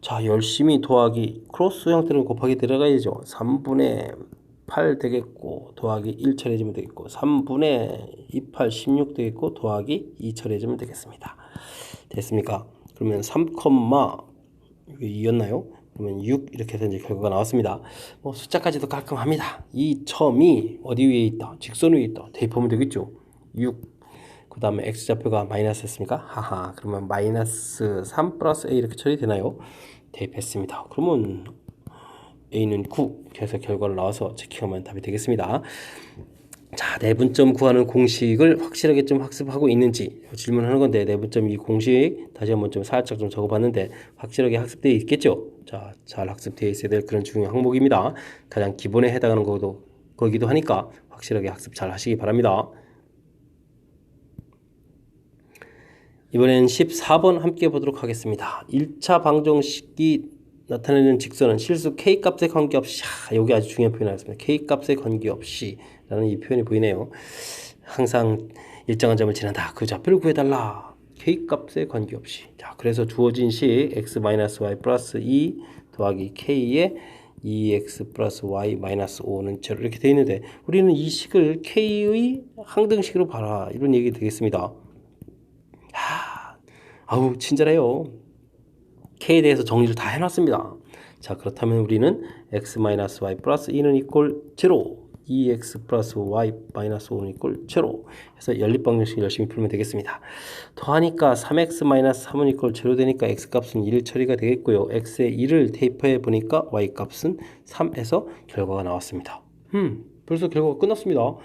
자, 열심히 더하기 크로스 형태로 곱하기 들어가야죠. 3분의 8 되겠고 더하기 1 처리해주면 되겠고, 3분의 28 16 되겠고 더하기 2 처리해주면 되겠습니다. 됐습니까? 그러면 3, 이게 2였나요? 그러면 6 이렇게 해서 이제 결과가 나왔습니다. 뭐 숫자까지도 깔끔합니다. 이 점이 어디 위에 있다? 직선 위에 있다. 대입하면 되겠죠. 6. 그 다음에 x좌표가 마이너스였습니까? 하하. 그러면 마이너스 3 플러스 a 이렇게 처리되나요? 대입했습니다. 그러면 a는 9 이렇게 해서 결과를 나와서 체킹하면 답이 되겠습니다. 자, 내분점 구하는 공식을 확실하게 좀 학습하고 있는지 질문하는 건데, 내분점 이 공식 다시 한번 좀 살짝 좀 적어봤는데 확실하게 학습되어 있겠죠? 자, 잘 학습되어 있어야 될 그런 중요한 항목입니다. 가장 기본에 해당하는 거기도 하니까 확실하게 학습 잘 하시기 바랍니다. 이번엔 14번 함께 보도록 하겠습니다. 1차 방정식이 나타내는 직선은 실수 K값에 관계없이, 여기 아주 중요한 표현이 나왔습니다. K값에 관계없이 라는 이 표현이 보이네요. 항상 일정한 점을 지난다. 그 좌표를 구해달라. K값에 관계없이. 자, 그래서 주어진 식 x-y 플러스 2 더하기 K에 2x 플러스 y 마이너스 5는 제로 이렇게 되어 있는데, 우리는 이 식을 K의 항등식으로 봐라. 이런 얘기 되겠습니다. 아우 친절해요. K에 대해서 정리를 다 해놨습니다. 자, 그렇다면 우리는 x-y 플러스 2는 이꼴 0, 2x 플러스 y 마이너스 5는 이꼴 0 해서 연립방정식 열심히 풀면 되겠습니다. 더하니까 3x-3은 이꼴 0 되니까 x값은 1 처리가 되겠고요. x에 1을 대입해 보니까 y값은 3에서 결과가 나왔습니다. 벌써 결과가 끝났습니다.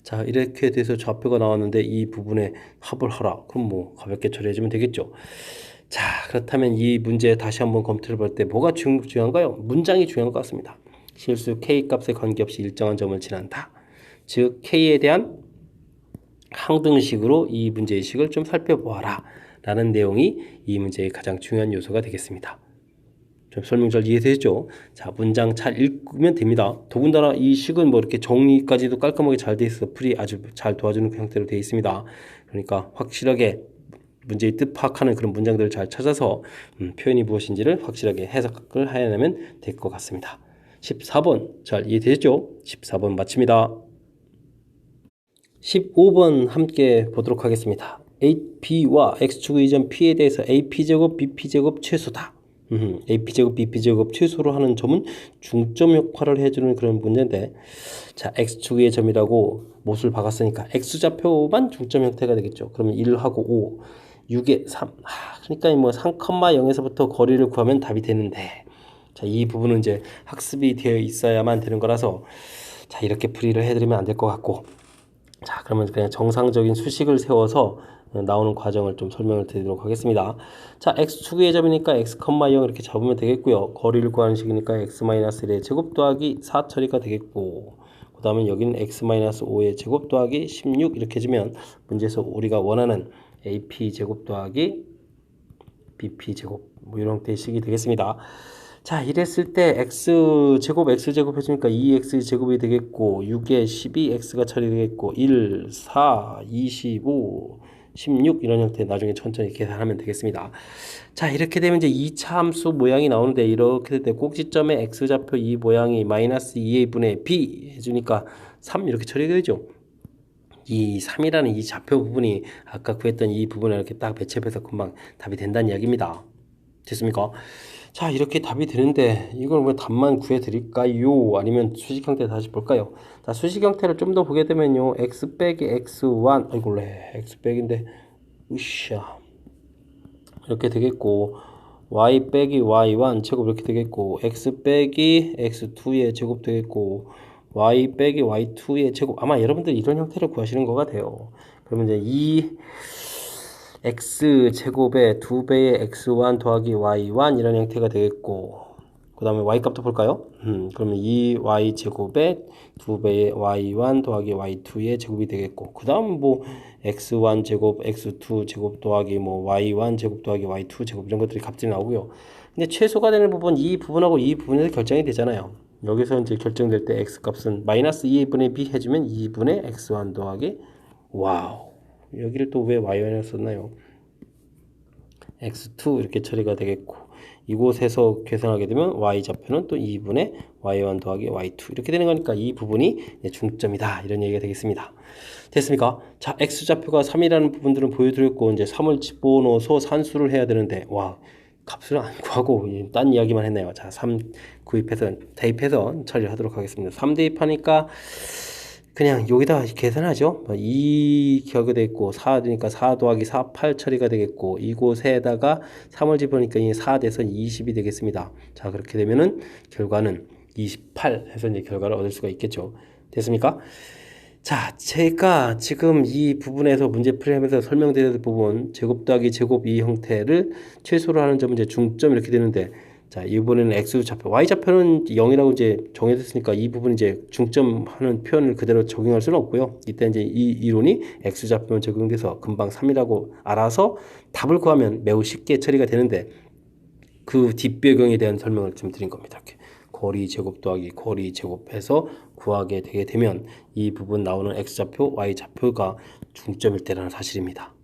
자, 이렇게 돼서 좌표가 나왔는데 이 부분에 합을 하라. 그럼 뭐 가볍게 처리해주면 되겠죠. 자, 그렇다면 이 문제 다시 한번 검토를 볼 때 뭐가 중요한가요? 문장이 중요한 것 같습니다. 실수 K값에 관계없이 일정한 점을 지난다. 즉 K에 대한 항등식으로 이 문제의식을 좀 살펴보아라 라는 내용이 이 문제의 가장 중요한 요소가 되겠습니다. 좀 설명 잘 이해되죠? 자, 문장 잘 읽으면 됩니다. 더군다나 이 식은 뭐 이렇게 정리까지도 깔끔하게 잘 돼 있어서 풀이 아주 잘 도와주는 형태로 되어 있습니다. 그러니까 확실하게 문제의 뜻 파악하는 그런 문장들을 잘 찾아서 표현이 무엇인지를 확실하게 해석을 해내면 될 것 같습니다. 14번 잘 이해되셨죠? 14번 마칩니다. 15번 함께 보도록 하겠습니다. AP와 X축의 이점 P에 대해서 AP제곱, BP제곱 최소다. AP제곱, BP제곱 최소로 하는 점은 중점 역할을 해주는 그런 문제인데, 자, X축의 점이라고 못을 박았으니까 X좌표만 중점 형태가 되겠죠. 그러면 1하고 5, 6에 3. 그러니까 뭐 3,0에서부터 거리를 구하면 답이 되는데, 자, 이 부분은 이제 학습이 되어 있어야만 되는 거라서, 자, 이렇게 풀이를 해드리면 안 될 것 같고, 자, 그러면 그냥 정상적인 수식을 세워서 나오는 과정을 좀 설명을 드리도록 하겠습니다. 자, x축의 점이니까 x, 0 이렇게 잡으면 되겠고요. 거리를 구하는 식이니까 x-1의 제곱 더하기 4 처리가 되겠고, 그 다음에 여기는 x-5의 제곱 더하기 16 이렇게 해주면 문제에서 우리가 원하는 AP 제곱 더하기 BP 제곱 뭐 이런 형태의 식이 되겠습니다. 자, 이랬을 때 x제곱 해주니까 2x제곱이 되겠고, 6에 12x가 처리되겠고, 1, 4, 25, 16 이런 형태 나중에 천천히 계산하면 되겠습니다. 자, 이렇게 되면 이제 2차 함수 모양이 나오는데, 이렇게 될 때 꼭지점의 x좌표 이 모양이 마이너스 2a 분의 b 해주니까 3 이렇게 처리되죠. 이 3이라는 이 좌표 부분이 아까 구했던 이 부분을 이렇게 딱 배치해서 금방 답이 된다는 이야기입니다. 됐습니까? 자, 이렇게 답이 되는데 이걸 왜 답만 구해드릴까요? 아니면 수식 형태 다시 볼까요? 자, 수식 형태를 좀 더 보게 되면요, x 빼기 x1, 아이고래, x 빼기인데 으쌰 이렇게 되겠고, y 빼기 y1 제곱 이렇게 되겠고, x 빼기 x2의 제곱 되겠고, y 빼기 y2의 제곱. 아마 여러분들 이런 형태를 구하시는 것 같아요. 그러면 이제 이 x제곱의 2배의 x1 더하기 y1 이런 형태가 되겠고, 그 다음에 y값도 볼까요? 그러면 이 y제곱의 2배의 y1 더하기 y2의 제곱이 되겠고, 그 다음 뭐 x1 제곱, x2 제곱 더하기 뭐 y1 제곱 더하기 y2 제곱 이런 것들이 값들이 나오고요. 근데 최소가 되는 부분, 이 부분하고 이 부분에서 결정이 되잖아요. 여기서 이제 결정될 때 x값은 마이너스 2분의 b 해주면 2분의 x1 더하기, 와우, 여기를 또 왜 y1을 썼나요? x2 이렇게 처리가 되겠고, 이곳에서 계산하게 되면 y좌표는 또 2분의 y1 더하기 y2 이렇게 되는 거니까 이 부분이 중점이다 이런 얘기가 되겠습니다. 됐습니까? 자, x좌표가 3이라는 부분들은 보여드렸고, 이제 3을 집어넣어서 산수를 해야 되는데, 와, 값을 안 구하고 딴 이야기만 했네요. 자, 3 구입해서 대입해서 처리를 하도록 하겠습니다. 3 대입하니까 그냥 여기다 계산하죠. 2 기하게 되겠고 4니까 4 더하기 4 8 처리가 되겠고 이곳에다가 3을 집어넣으니까 이 4 돼서 20이 되겠습니다. 자, 그렇게 되면은 결과는 28 해서 이제 결과를 얻을 수가 있겠죠. 됐습니까? 자, 제가 지금 이 부분에서 문제 풀이하면서 설명드린 부분 제곱 더하기 제곱 이 형태를 최소로 하는 점은 이제 중점 이렇게 되는데, 자, 이번에는 x 좌표, y 좌표는 0이라고 이제 정해졌으니까 이 부분 이제 중점하는 표현을 그대로 적용할 수는 없고요. 이때 이제 이 이론이 x 좌표만 적용돼서 금방 3이라고 알아서 답을 구하면 매우 쉽게 처리가 되는데, 그 뒷배경에 대한 설명을 좀 드린 겁니다. 이렇게 거리 제곱 더하기 거리 제곱해서 구하게 되게 되면 이 부분 나오는 x좌표, y좌표가 중점일 때라는 사실입니다.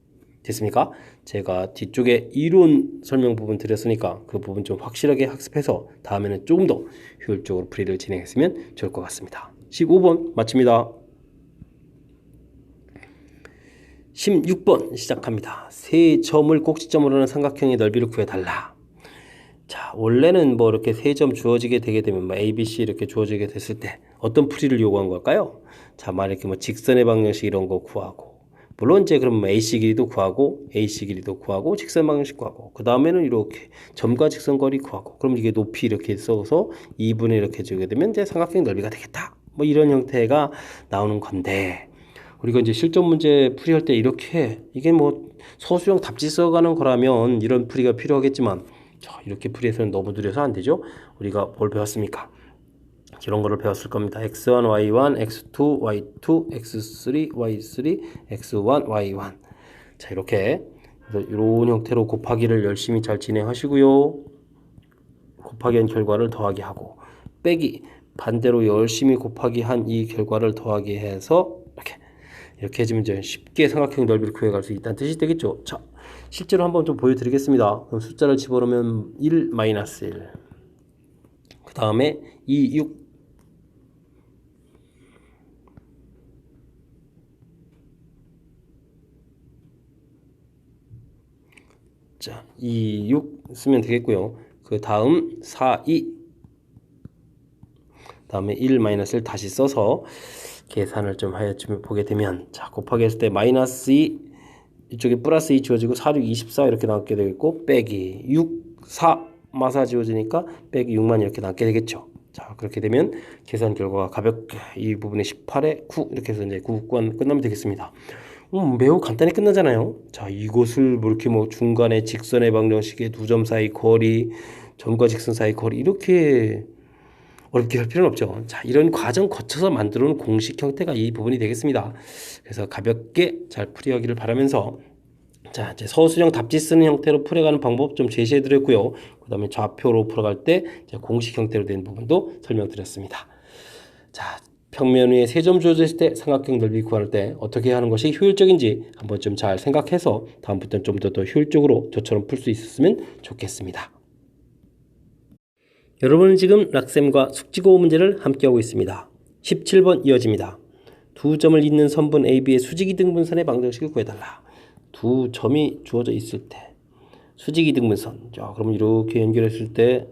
됐습니까? 제가 뒤쪽에 이론 설명 부분 드렸으니까 그 부분 좀 확실하게 학습해서 다음에는 조금 더 효율적으로 풀이를 진행했으면 좋을 것 같습니다. 15번 마칩니다. 16번 시작합니다. 세 점을 꼭지점으로 하는 삼각형의 넓이를 구해달라. 자, 원래는 뭐 이렇게 세 점 주어지게 되게 되면 뭐 A, B, C 이렇게 주어지게 됐을 때 어떤 풀이를 요구한 걸까요? 자, 막 이렇게 뭐 직선의 방정식 이런 거 구하고, 물론 이제 그럼 AC 길이도 구하고 AC 길이도 구하고 직선 방정식 구하고, 그 다음에는 이렇게 점과 직선 거리 구하고, 그럼 이게 높이 이렇게 써서 2분의 이렇게 주게 되면 이제 삼각형 넓이가 되겠다. 뭐 이런 형태가 나오는 건데, 우리가 이제 실전 문제 풀이할 때 이렇게 이게 뭐 서술형 답지 써가는 거라면 이런 풀이가 필요하겠지만, 자, 이렇게 풀이해서는 너무 느려서 안 되죠. 우리가 뭘 배웠습니까? 이런 거를 배웠을 겁니다. x1, y1, x2, y2, x3, y3, x1, y1. 자, 이렇게 이런 형태로 곱하기를 열심히 잘 진행하시고요. 곱하기 한 결과를 더하기 하고, 빼기 반대로 열심히 곱하기 한 이 결과를 더하기 해서 이렇게 해주면 이제 쉽게 삼각형 넓이를 구해갈 수 있다는 뜻이 되겠죠. 자, 실제로 한번 좀 보여드리겠습니다. 그럼 숫자를 집어넣으면 1, 마이너스 1. 그 다음에 2, 6. 자, 2, 6 쓰면 되겠고요. 그 다음 4, 2. 다음에 1, 마이너스 1 다시 써서 계산을 좀 하여 보게 되면, 자, 곱하기 했을 때 마이너스 2, 이쪽에 플러스 2 지워지고 4, 6, 24 이렇게 나오게 되겠고, 빼기 6, 4 마사 지워지니까 빼기 6만 이렇게 남게 되겠죠. 자, 그렇게 되면 계산 결과가 가볍게 이 부분에 18에 9 이렇게 해서 이제 9 끝나면 되겠습니다. 매우 간단히 끝나잖아요. 자, 이곳을 뭐 이렇게 뭐 중간에 직선의 방정식의 두 점 사이 거리, 점과 직선 사이 거리 이렇게 어렵게 할 필요는 없죠. 자, 이런 과정 거쳐서 만들어 놓은 공식 형태가 이 부분이 되겠습니다. 그래서 가볍게 잘 풀이하기를 바라면서, 자, 이제 서술형 답지 쓰는 형태로 풀어가는 방법 좀 제시해 드렸고요. 그 다음에 좌표로 풀어갈 때 공식 형태로 된 부분도 설명드렸습니다. 자, 평면 위에 세 점 주어져 있을 때 삼각형 넓이 구할 때 어떻게 하는 것이 효율적인지 한번 좀 잘 생각해서 다음부터는 좀 더 효율적으로 저처럼 풀 수 있었으면 좋겠습니다. 여러분은 지금 락쌤과 숙지고 문제를 함께하고 있습니다. 17번 이어집니다. 두 점을 잇는 선분 AB의 수직이등분선의 방정식을 구해달라. 두 점이 주어져 있을 때 수직이등분선. 자, 그러면 이렇게 연결했을 때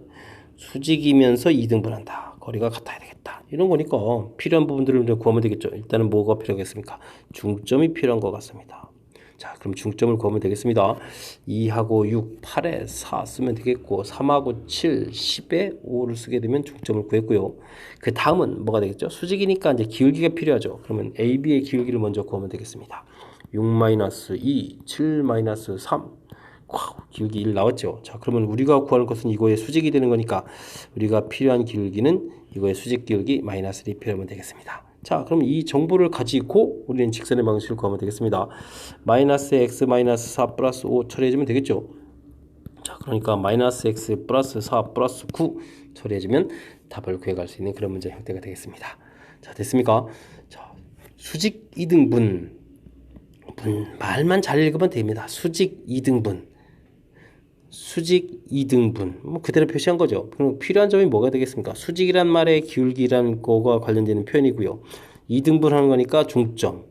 수직이면서 이등분한다. 거리가 같아야 되겠다. 이런 거니까 필요한 부분들을 구하면 되겠죠. 일단은 뭐가 필요하겠습니까? 중점이 필요한 것 같습니다. 자, 그럼 중점을 구하면 되겠습니다. 2하고 6, 8에 4 쓰면 되겠고, 3하고 7, 10에 5를 쓰게 되면 중점을 구했고요. 그 다음은 뭐가 되겠죠? 수직이니까 이제 기울기가 필요하죠. 그러면 AB의 기울기를 먼저 구하면 되겠습니다. 6-2, 7-3. 와우, 기울기 1 나왔죠. 자, 그러면 우리가 구하는 것은 이거의 수직이 되는 거니까 우리가 필요한 기울기는 이거의 수직 기울기 마이너스 1이 필요하면 되겠습니다. 자, 그럼 이 정보를 가지고 우리는 직선의 방식을 구하면 되겠습니다. 마이너스 x 마이너스 4 플러스 5 처리해주면 되겠죠. 자, 그러니까 마이너스 x 플러스 4 플러스 9 처리해주면 답을 구해갈 수 있는 그런 문제 형태가 되겠습니다. 자, 됐습니까? 자, 수직 이등분. 말만 잘 읽으면 됩니다. 수직 이등분. 수직 이등분. 뭐 그대로 표시한 거죠. 그럼 필요한 점이 뭐가 되겠습니까? 수직이란 말의 기울기란 거가 관련되는 표현이고요. 이등분 하는 거니까 중점.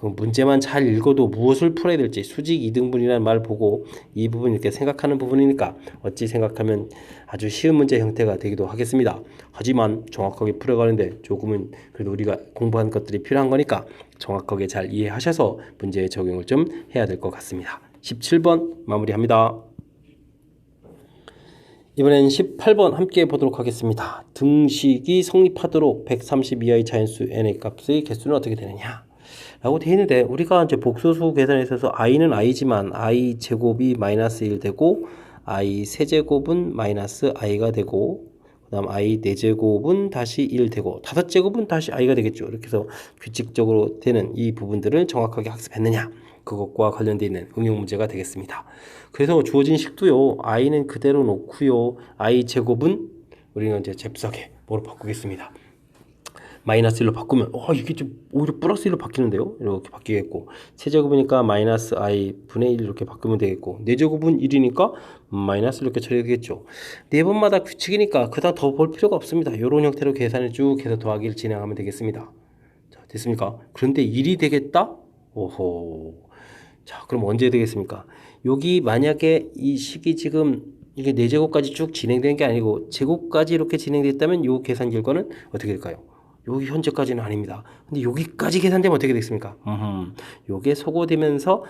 그럼 문제만 잘 읽어도 무엇을 풀어야 될지 수직 이등분이라는 말을 보고 이 부분 이렇게 생각하는 부분이니까 어찌 생각하면 아주 쉬운 문제 형태가 되기도 하겠습니다. 하지만 정확하게 풀어가는데 조금은 그래도 우리가 공부한 것들이 필요한 거니까 정확하게 잘 이해하셔서 문제의 적용을 좀 해야 될 것 같습니다. 17번 마무리합니다. 이번엔 18번 함께 보도록 하겠습니다. 등식이 성립하도록 130 이하의 자연수 n의 값의 개수는 어떻게 되느냐 라고 되어 있는데, 우리가 이제 복소수 계산에 있어서 i는 i지만 i 제곱이 마이너스 1 되고 i 세제곱은 마이너스 i가 되고 그 다음 i 4제곱은 다시 1 되고 5제곱은 다시 i가 되겠죠. 이렇게 해서 규칙적으로 되는 이 부분들을 정확하게 학습했느냐, 그것과 관련되어 있는 응용 문제가 되겠습니다. 그래서 주어진 식도요, i는 그대로 놓고요, i 제곱은 우리는 이제 잽싸게 뭐로 바꾸겠습니다. 마이너스 1로 바꾸면 이게 좀 오히려 플러스 1로 바뀌는데요. 이렇게 바뀌겠고, 세제곱이니까 마이너스 i 분의 1 이렇게 바꾸면 되겠고, 4제곱은 1이니까 마이너스 이렇게 처리되겠죠. 네 번마다 규칙이니까 그다음 더 볼 필요가 없습니다. 이런 형태로 계산을 쭉 해서 더하기를 진행하면 되겠습니다. 자, 됐습니까? 그런데 1이 되겠다? 오호. 자, 그럼 언제 되겠습니까? 여기 만약에 이 식이 지금 이게 4제곱까지 쭉 진행된 게 아니고 제곱까지 이렇게 진행됐다면 이 계산 결과는 어떻게 될까요? 여기 현재까지는 아닙니다. 근데 여기까지 계산되면 어떻게 됐습니까? 요게 소거되면서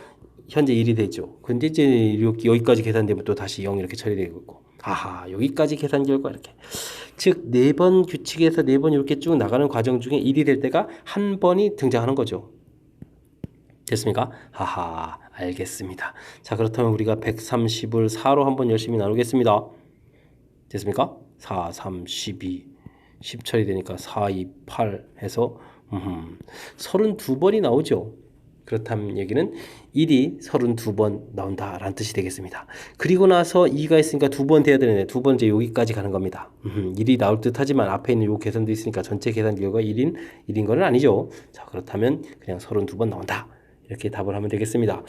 현재 1이 되죠. 근데 이제 여기까지 계산되면 또 다시 0 이렇게 처리되고 있고, 여기까지 계산 결과 이렇게, 즉 4번 규칙에서 4번 이렇게 쭉 나가는 과정 중에 1이 될 때가 한 번이 등장하는 거죠. 됐습니까? 알겠습니다. 자, 그렇다면 우리가 130을 4로 한번 열심히 나누겠습니다. 됐습니까? 4, 3, 12 10 처리되니까 4, 2, 8 해서 32번이 나오죠. 그렇다면 얘기는 1이 32번 나온다라는 뜻이 되겠습니다. 그리고 나서 2가 있으니까 2번 돼야 되는데 2번 이제 여기까지 가는 겁니다. 1이 나올 듯 하지만 앞에 있는 요 계산도 있으니까 전체 계산 결과가 1인 거는 아니죠. 자, 그렇다면 그냥 32번 나온다. 이렇게 답을 하면 되겠습니다.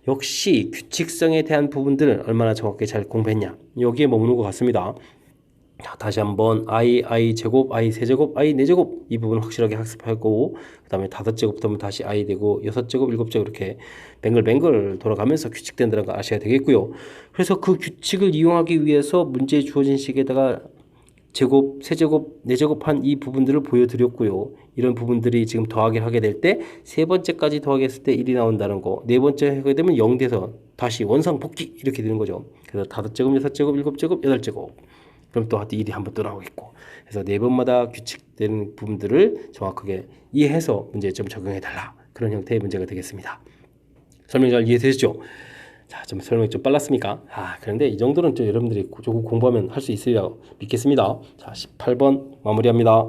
역시 규칙성에 대한 부분들을 얼마나 정확하게 잘 공부했냐, 여기에 머무는 것 같습니다. 자, 다시 한번 i 제곱, i 세제곱, i 4제곱 이 부분 확실하게 학습하고, 그 다음에 5제곱 되면 다시 i 되고 6제곱, 7제곱 이렇게 뱅글뱅글 돌아가면서 규칙된다는 걸 아셔야 되겠고요. 그래서 그 규칙을 이용하기 위해서 문제에 주어진 식에다가 제곱, 세제곱, 4제곱 한 이 부분들을 보여드렸고요. 이런 부분들이 지금 더하기를 하게 될 때 세 번째까지 더하겠을 때 1이 나온다는 거, 네 번째 하게 되면 0 돼서 다시 원상복귀 이렇게 되는 거죠. 그래서 5제곱, 6제곱, 7제곱, 8제곱, 그럼 또 1이 한 번 또 나오겠고, 그래서 네 번마다 규칙되는 부분들을 정확하게 이해해서 문제에 좀 적용해달라, 그런 형태의 문제가 되겠습니다. 설명 잘 이해되시죠? 자, 좀 설명이 좀 빨랐습니까? 그런데 이 정도는 좀 여러분들이 조금 공부하면 할 수 있으리라 믿겠습니다. 자, 18번 마무리합니다.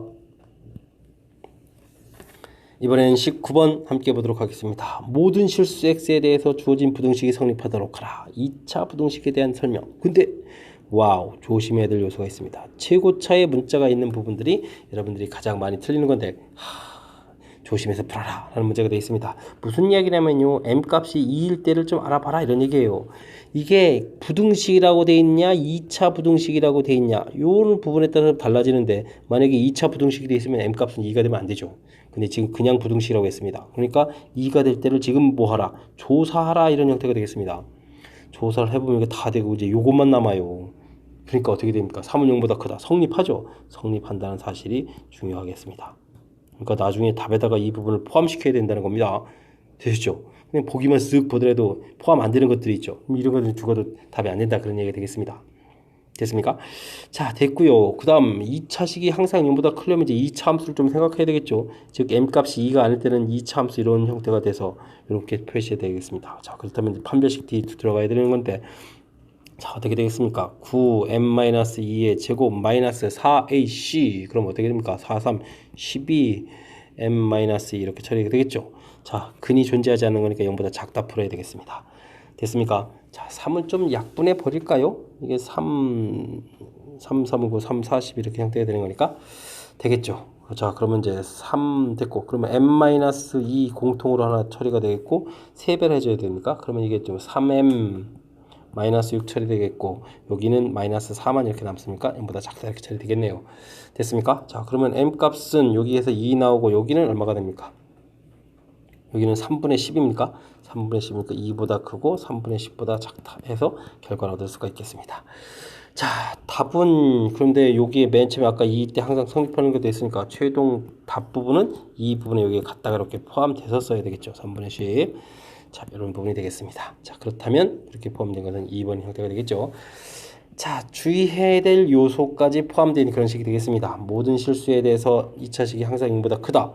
이번엔 19번 함께 보도록 하겠습니다. 모든 실수 x에 대해서 주어진 부등식이 성립하도록 하라. 2차 부등식에 대한 설명. 근데 조심해야 될 요소가 있습니다. 최고차의 문자가 있는 부분들이 여러분들이 가장 많이 틀리는 건데, 조심해서 풀어라 라는 문제가 되어 있습니다. 무슨 이야기냐면요, m값이 2일 때를 좀 알아봐라 이런 얘기예요. 이게 부등식이라고 되어 있냐 2차 부등식이라고 되어 있냐, 이런 부분에 따라서 달라지는데, 만약에 2차 부등식이 되어 있으면 m값은 2가 되면 안 되죠. 근데 지금 그냥 부등식이라고 했습니다. 그러니까 2가 될 때를 지금 뭐 하라, 조사하라, 이런 형태가 되겠습니다. 조사를 해보면 이게 다 되고 이제 요것만 남아요. 그러니까 어떻게 됩니까? 3은 0보다 크다. 성립하죠. 성립한다는 사실이 중요하겠습니다. 그러니까 나중에 답에다가 이 부분을 포함시켜야 된다는 겁니다. 되시죠? 그냥 보기만 쓱 보더라도 포함 안 되는 것들이 있죠. 이런 것들은 죽어도 답이 안 된다, 그런 얘기가 되겠습니다. 됐습니까? 자, 됐고요. 그 다음 2차식이 항상 0보다 크려면 이제 2차 함수를 좀 생각해야 되겠죠. 즉 m값이 2가 아닐 때는 2차 함수 이런 형태가 돼서 이렇게 표시해야 되겠습니다. 자, 그렇다면 이제 판별식 D 들어가야 되는 건데, 자, 어떻게 되겠습니까? 9m-2의 제곱 마이너스 4ac, 그럼 어떻게 됩니까? 4, 3, 12 m-2 이렇게 처리가 되겠죠. 자, 근이 존재하지 않는 거니까 0보다 작다 풀어야 되겠습니다. 됐습니까? 자, 3을 좀 약분해 버릴까요? 이게 3, 3이고 3, 40 이렇게 형태가 되는 거니까 되겠죠. 자, 그러면 이제 3 됐고, 그러면 m-2 공통으로 하나 처리가 되겠고, 3배를 해줘야 됩니까? 그러면 이게 좀 3m 마이너스 6 처리되겠고, 여기는 마이너스 4만 이렇게 남습니까? m보다 작다 이렇게 처리되겠네요. 됐습니까? 자, 그러면 m값은 여기에서 2 나오고 여기는 얼마가 됩니까? 여기는 3분의 10입니까? 3분의 10이니까 2보다 크고 3분의 10보다 작다 해서 결과를 얻을 수가 있겠습니다. 자, 답은 그런데 여기에 맨 처음에 아까 이때 항상 성립하는 게 됐으니까 최종 답 부분은 이 부분에 여기에 갖다가 이렇게 포함돼서 써야 되겠죠. 3분의 10. 자, 이런 부분이 되겠습니다. 자, 그렇다면 이렇게 포함된 것은 2번 형태가 되겠죠. 자, 주의해야 될 요소까지 포함된 그런 식이 되겠습니다. 모든 실수에 대해서 2차식이 항상 0보다 크다.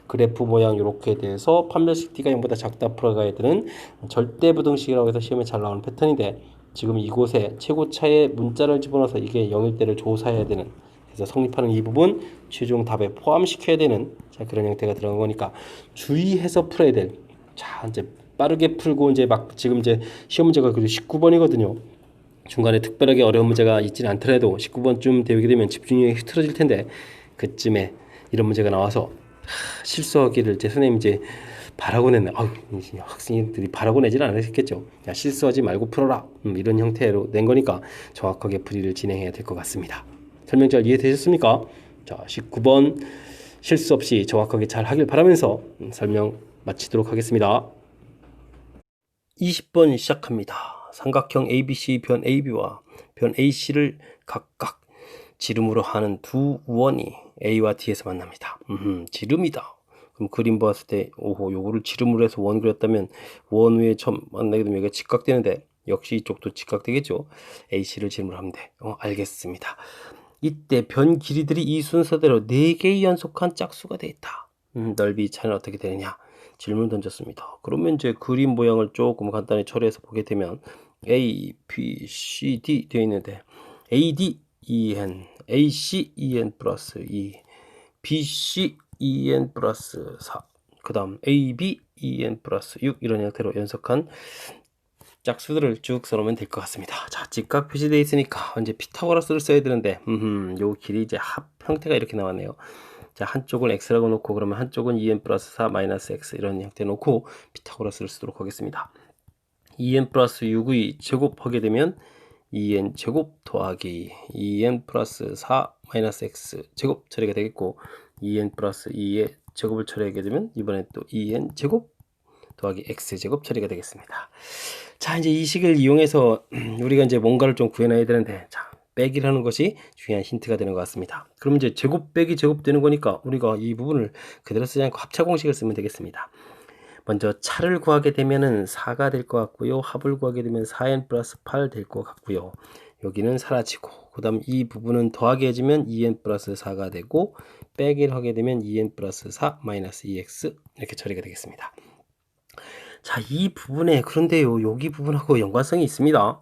그래프 모양 이렇게 돼서 판별식 t가 0보다 작다 풀어가야 되는 절대부등식이라고 해서 시험에 잘 나오는 패턴인데 지금 이곳에 최고차의 문자를 집어넣어서 이게 0일 때를 조사해야 되는 그래서 성립하는 이 부분 최종 답에 포함시켜야 되는 자 그런 형태가 들어간 거니까 주의해서 풀어야 될 자 이제 빠르게 풀고 이제 막 지금 이제 시험 문제가 그래도 19번이거든요. 중간에 특별하게 어려운 문제가 있지는 않더라도 19번쯤 되게 되면 집중력이 흐트러질 텐데 그쯤에 이런 문제가 나와서 실수하기를 제 선생님 이제 바라고 냈네. 학생들이 바라고 내지는 않았겠죠. 야, 실수하지 말고 풀어라. 이런 형태로 낸 거니까 정확하게 풀이를 진행해야 될 것 같습니다. 설명 잘 이해되셨습니까? 자, 19번 실수 없이 정확하게 잘 하길 바라면서 설명 마치도록 하겠습니다. 20번 시작합니다. 삼각형 ABC 변 AB와 변 AC를 각각 지름으로 하는 두 원이 A와 D에서 만납니다. 지름이다. 그럼 그림 봤을 때 오호 요거를 지름으로 해서 원 그렸다면 원 위에 처음 만나게 되면 여기가 직각되는데 역시 이쪽도 직각되겠죠. AC를 지름으로 하면 돼. 알겠습니다. 이때 변 길이들이 이 순서대로 4개의 연속한 짝수가 되어 있다. 넓이 차이는 어떻게 되느냐? 질문 던졌습니다. 그러면 이제 그림 모양을 조금 간단히 처리해서 보게 되면 A, B, C, D 되어 있는데 AD, EN, AC, EN 플러스 2, BC, EN 플러스 4, 그 다음 AB, EN 플러스 6 이런 형태로 연속한 짝수들을 쭉 써놓으면 될 것 같습니다. 자, 직각 표시되어 있으니까 이제 피타고라스를 써야 되는데 요 길이 이제 합 형태가 이렇게 나왔네요. 자, 한쪽을 x라고 놓고 그러면 한쪽은 2n 플러스 4 마이너스 x 이런 형태 놓고 피타고라스를 쓰도록 하겠습니다. 2n 플러스 6의 제곱하게 되면 2n 제곱 더하기 2n 플러스 4 마이너스 x 제곱 처리가 되겠고 2n 플러스 2의 제곱을 처리하게 되면 이번엔 또 2n 제곱 더하기 x 제곱 처리가 되겠습니다. 자, 이제 이 식을 이용해서 우리가 이제 뭔가를 좀 구해놔야 되는데 자, 빼기라는 것이 중요한 힌트가 되는 것 같습니다. 그럼 이제 제곱 빼기 제곱 되는 거니까 우리가 이 부분을 그대로 쓰지 않고 합차 공식을 쓰면 되겠습니다. 먼저 차를 구하게 되면은 4가 될 것 같고요. 합을 구하게 되면 4n 플러스 8 될 것 같고요. 여기는 사라지고 그 다음 이 부분은 더하기 해주면 2n 플러스 4가 되고 빼기를 하게 되면 2n 플러스 4 마이너스 2x 이렇게 처리가 되겠습니다. 자, 이 부분에 그런데요 여기 부분하고 연관성이 있습니다.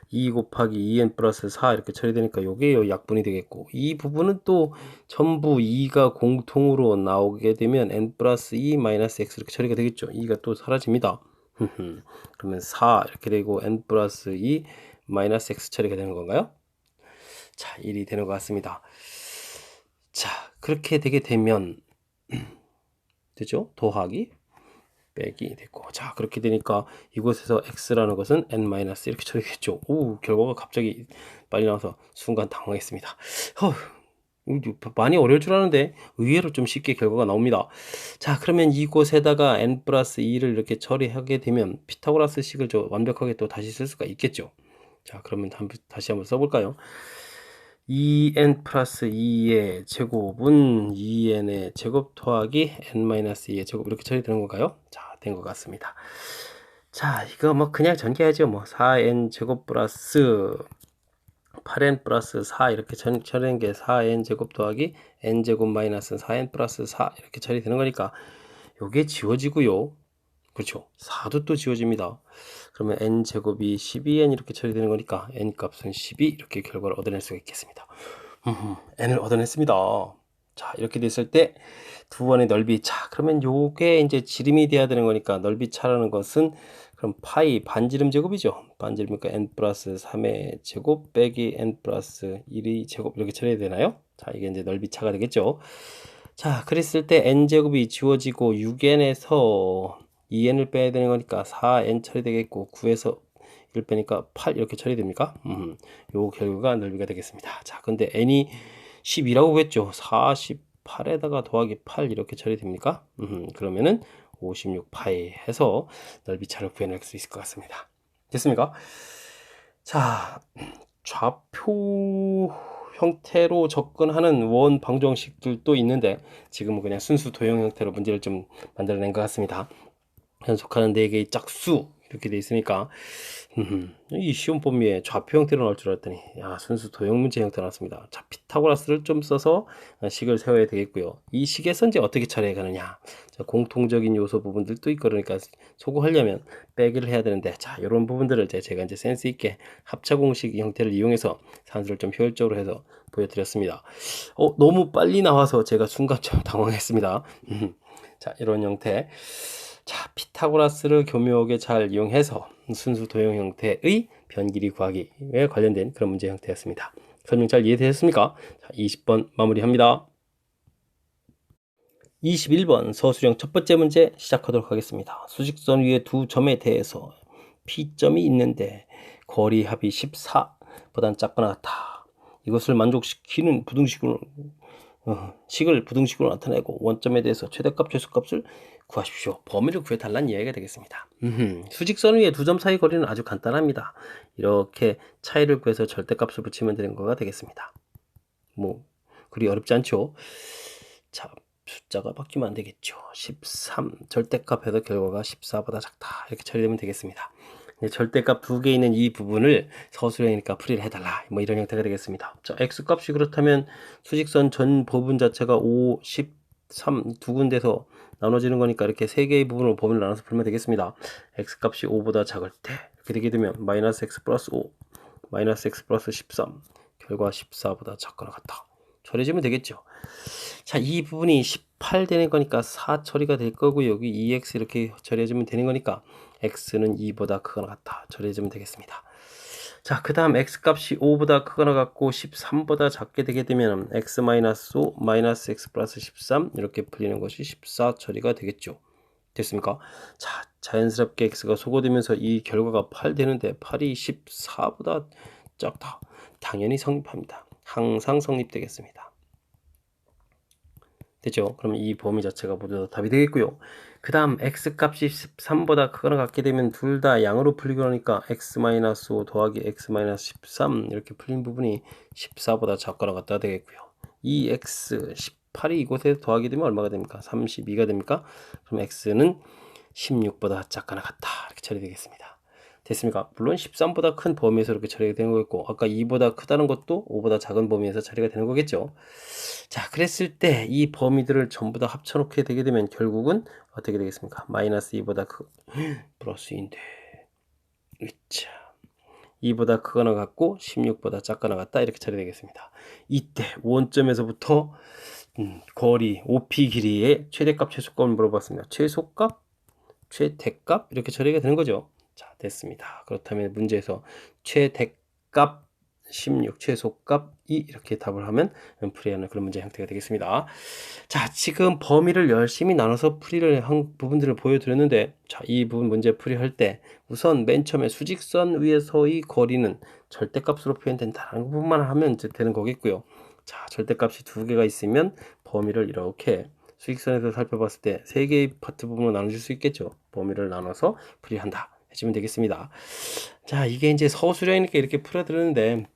2 곱하기 2n 플러스 4 이렇게 처리되니까 요게 약분이 되겠고 이 부분은 또 전부 2가 공통으로 나오게 되면 n 플러스 2 마이너스 x 이렇게 처리가 되겠죠. 2가 또 사라집니다. 그러면 4 이렇게 되고 n 플러스 2 마이너스 x 처리가 되는 건가요? 자, 1이 되는 것 같습니다. 자, 그렇게 되게 되면 되죠? 더하기 빼기 됐고 자 그렇게 되니까 이곳에서 x라는 것은 n- 이렇게 처리겠죠. 오 결과가 갑자기 빨리 나와서 순간 당황했습니다. 많이 어려울 줄 아는데 의외로 좀 쉽게 결과가 나옵니다. 자 그러면 이곳에다가 n 플러스 2를 이렇게 처리하게 되면 피타고라스 식을 완벽하게 또 다시 쓸 수가 있겠죠. 자 그러면 다시 한번 써볼까요? 2n 플러스 2의 제곱은 2n의 제곱 더하기 n-2의 제곱 이렇게 처리되는 건가요? 자, 된 것 같습니다. 자, 이거 뭐 그냥 전개하죠. 뭐 4n 제곱 플러스 8n 플러스 4 이렇게 처리된 게 4n 제곱 더하기 n 제곱 마이너스 4n 플러스 4 이렇게 처리되는 거니까 요게 지워지고요. 그렇죠. 4도 또 지워집니다. 그러면 n제곱이 12n 이렇게 처리되는 거니까 n 값은 12 이렇게 결과를 얻어낼 수가 있겠습니다. n을 얻어냈습니다. 자 이렇게 됐을 때 두 원의 넓이 차 그러면 요게 이제 지름이 돼야 되는 거니까 넓이 차라는 것은 그럼 파이 반지름 제곱이죠. 반지름이니까 n 플러스 3의 제곱 빼기 n 플러스 1의 제곱 이렇게 처리해야 되나요? 자 이게 이제 넓이 차가 되겠죠. 자 그랬을 때 n제곱이 지워지고 6n에서 2n을 빼야 되는 거니까 4n 처리되겠고 9에서 1 빼니까 8 이렇게 처리됩니까? 요 결과가 넓이가 되겠습니다. 자 근데 n이 12라고 했죠. 48에다가 더하기 8 이렇게 처리됩니까? 그러면은 56파이 해서 넓이차를 구해낼 수 있을 것 같습니다. 됐습니까? 자, 좌표 형태로 접근하는 원 방정식들도 있는데 지금은 그냥 순수 도형 형태로 문제를 좀 만들어낸 것 같습니다. 연속하는 4개의 짝수 이렇게 돼 있으니까 이 시험 범위에 좌표 형태로 나올 줄 알았더니 야, 순수 도형 문제 형태 나왔습니다. 자, 피타고라스를 좀 써서 식을 세워야 되겠고요. 이 식에서 이제 어떻게 처리해 가느냐. 자, 공통적인 요소 부분들도 있고 그러니까 소구하려면 빼기를 해야 되는데 자, 이런 부분들을 제가 이제 센스 있게 합차 공식 형태를 이용해서 산수를 좀 효율적으로 해서 보여드렸습니다. 너무 빨리 나와서 제가 순간 좀 당황했습니다. 자, 이런 형태. 자, 피타고라스를 교묘하게 잘 이용해서 순수 도형 형태의 변 길이 구하기에 관련된 그런 문제 형태였습니다. 설명 잘 이해되셨습니까? 자, 20번 마무리합니다. 21번 서술형 첫 번째 문제 시작하도록 하겠습니다. 수직선 위에 두 점에 대해서 P점이 있는데 거리 합이 14보단 작거나 같다. 이것을 만족시키는 부등식으로 식을 부등식으로 나타내고 원점에 대해서 최대값 최소값을 구하십시오. 범위를 구해달라는 이야기가 되겠습니다. 수직선 위에 두 점 사이 거리는 아주 간단합니다. 이렇게 차이를 구해서 절대값을 붙이면 되는 거가 되겠습니다. 뭐 그리 어렵지 않죠. 자, 숫자가 바뀌면 안 되겠죠. 13 절대값 해서 결과가 14보다 작다 이렇게 처리되면 되겠습니다. 절대값 두 개 있는 이 부분을 서술형이니까 풀이를 해달라 뭐 이런 형태가 되겠습니다. 자, x값이 그렇다면 수직선 전 부분 자체가 5, 13 두 군데서 나눠지는 거니까 이렇게 세 개의 부분으로 범위를 나눠서 풀면 되겠습니다. x값이 5보다 작을 때 이렇게 되게 되면 마이너스 x 플러스 5 마이너스 x 플러스 13 결과 14보다 작거나 같다 처리해주면 되겠죠. 자, 이 부분이 18 되는 거니까 4 처리가 될 거고 여기 2x 이렇게 처리해주면 되는 거니까 x는 2보다 크거나 같다 처리해주면 되겠습니다. 자, 그 다음 x값이 5보다 크거나 같고 13보다 작게 되게 되면 x-5 마이너스 x 플러스 13 이렇게 풀리는 것이 14 처리가 되겠죠. 됐습니까? 자, 자연스럽게 x가 소거되면서 이 결과가 8 되는데 8이 14보다 작다. 당연히 성립합니다. 항상 성립되겠습니다. 됐죠? 그럼 이 범위 자체가 모두 다 답이 되겠고요. 그 다음 x값이 13보다 크거나 같게 되면 둘 다 양으로 풀리고 그러니까 x-5 더하기 x-13 이렇게 풀린 부분이 14보다 작거나 같다 되겠고요. 이 x 18이 이곳에 더하게 되면 얼마가 됩니까? 32가 됩니까? 그럼 x는 16보다 작거나 같다 이렇게 처리되겠습니다. 됐습니까? 물론 13보다 큰 범위에서 이렇게 처리가 되는 거겠고 아까 2보다 크다는 것도 5보다 작은 범위에서 처리가 되는 거겠죠. 자, 그랬을 때 이 범위들을 전부 다 합쳐놓게 되게 되면 결국은 어떻게 되겠습니까? 마이너스 2보다 플러스인데 으차 2보다 크거나 같고 16보다 작거나 같다 이렇게 처리되겠습니다. 이때 원점에서부터 거리 OP 길이의 최대값 최소값을 물어봤습니다. 최소값 최대값 이렇게 처리가 되는 거죠. 자, 됐습니다. 그렇다면 문제에서 최대값 16 최소값 2 이렇게 답을 하면 풀이하는 그런 문제 형태가 되겠습니다. 자, 지금 범위를 열심히 나눠서 풀이를 한 부분들을 보여드렸는데 자, 이 부분 문제 풀이할 때 우선 맨 처음에 수직선 위에서의 거리는 절대값으로 표현된다는 부분만 하면 이제 되는 거겠고요. 자, 절대값이 두 개가 있으면 범위를 이렇게 수직선에서 살펴봤을 때 세 개의 파트 부분으로 나눠줄 수 있겠죠. 범위를 나눠서 풀이한다 해주면 되겠습니다. 자, 이게 이제 서술형이니까 이렇게 풀어드렸는데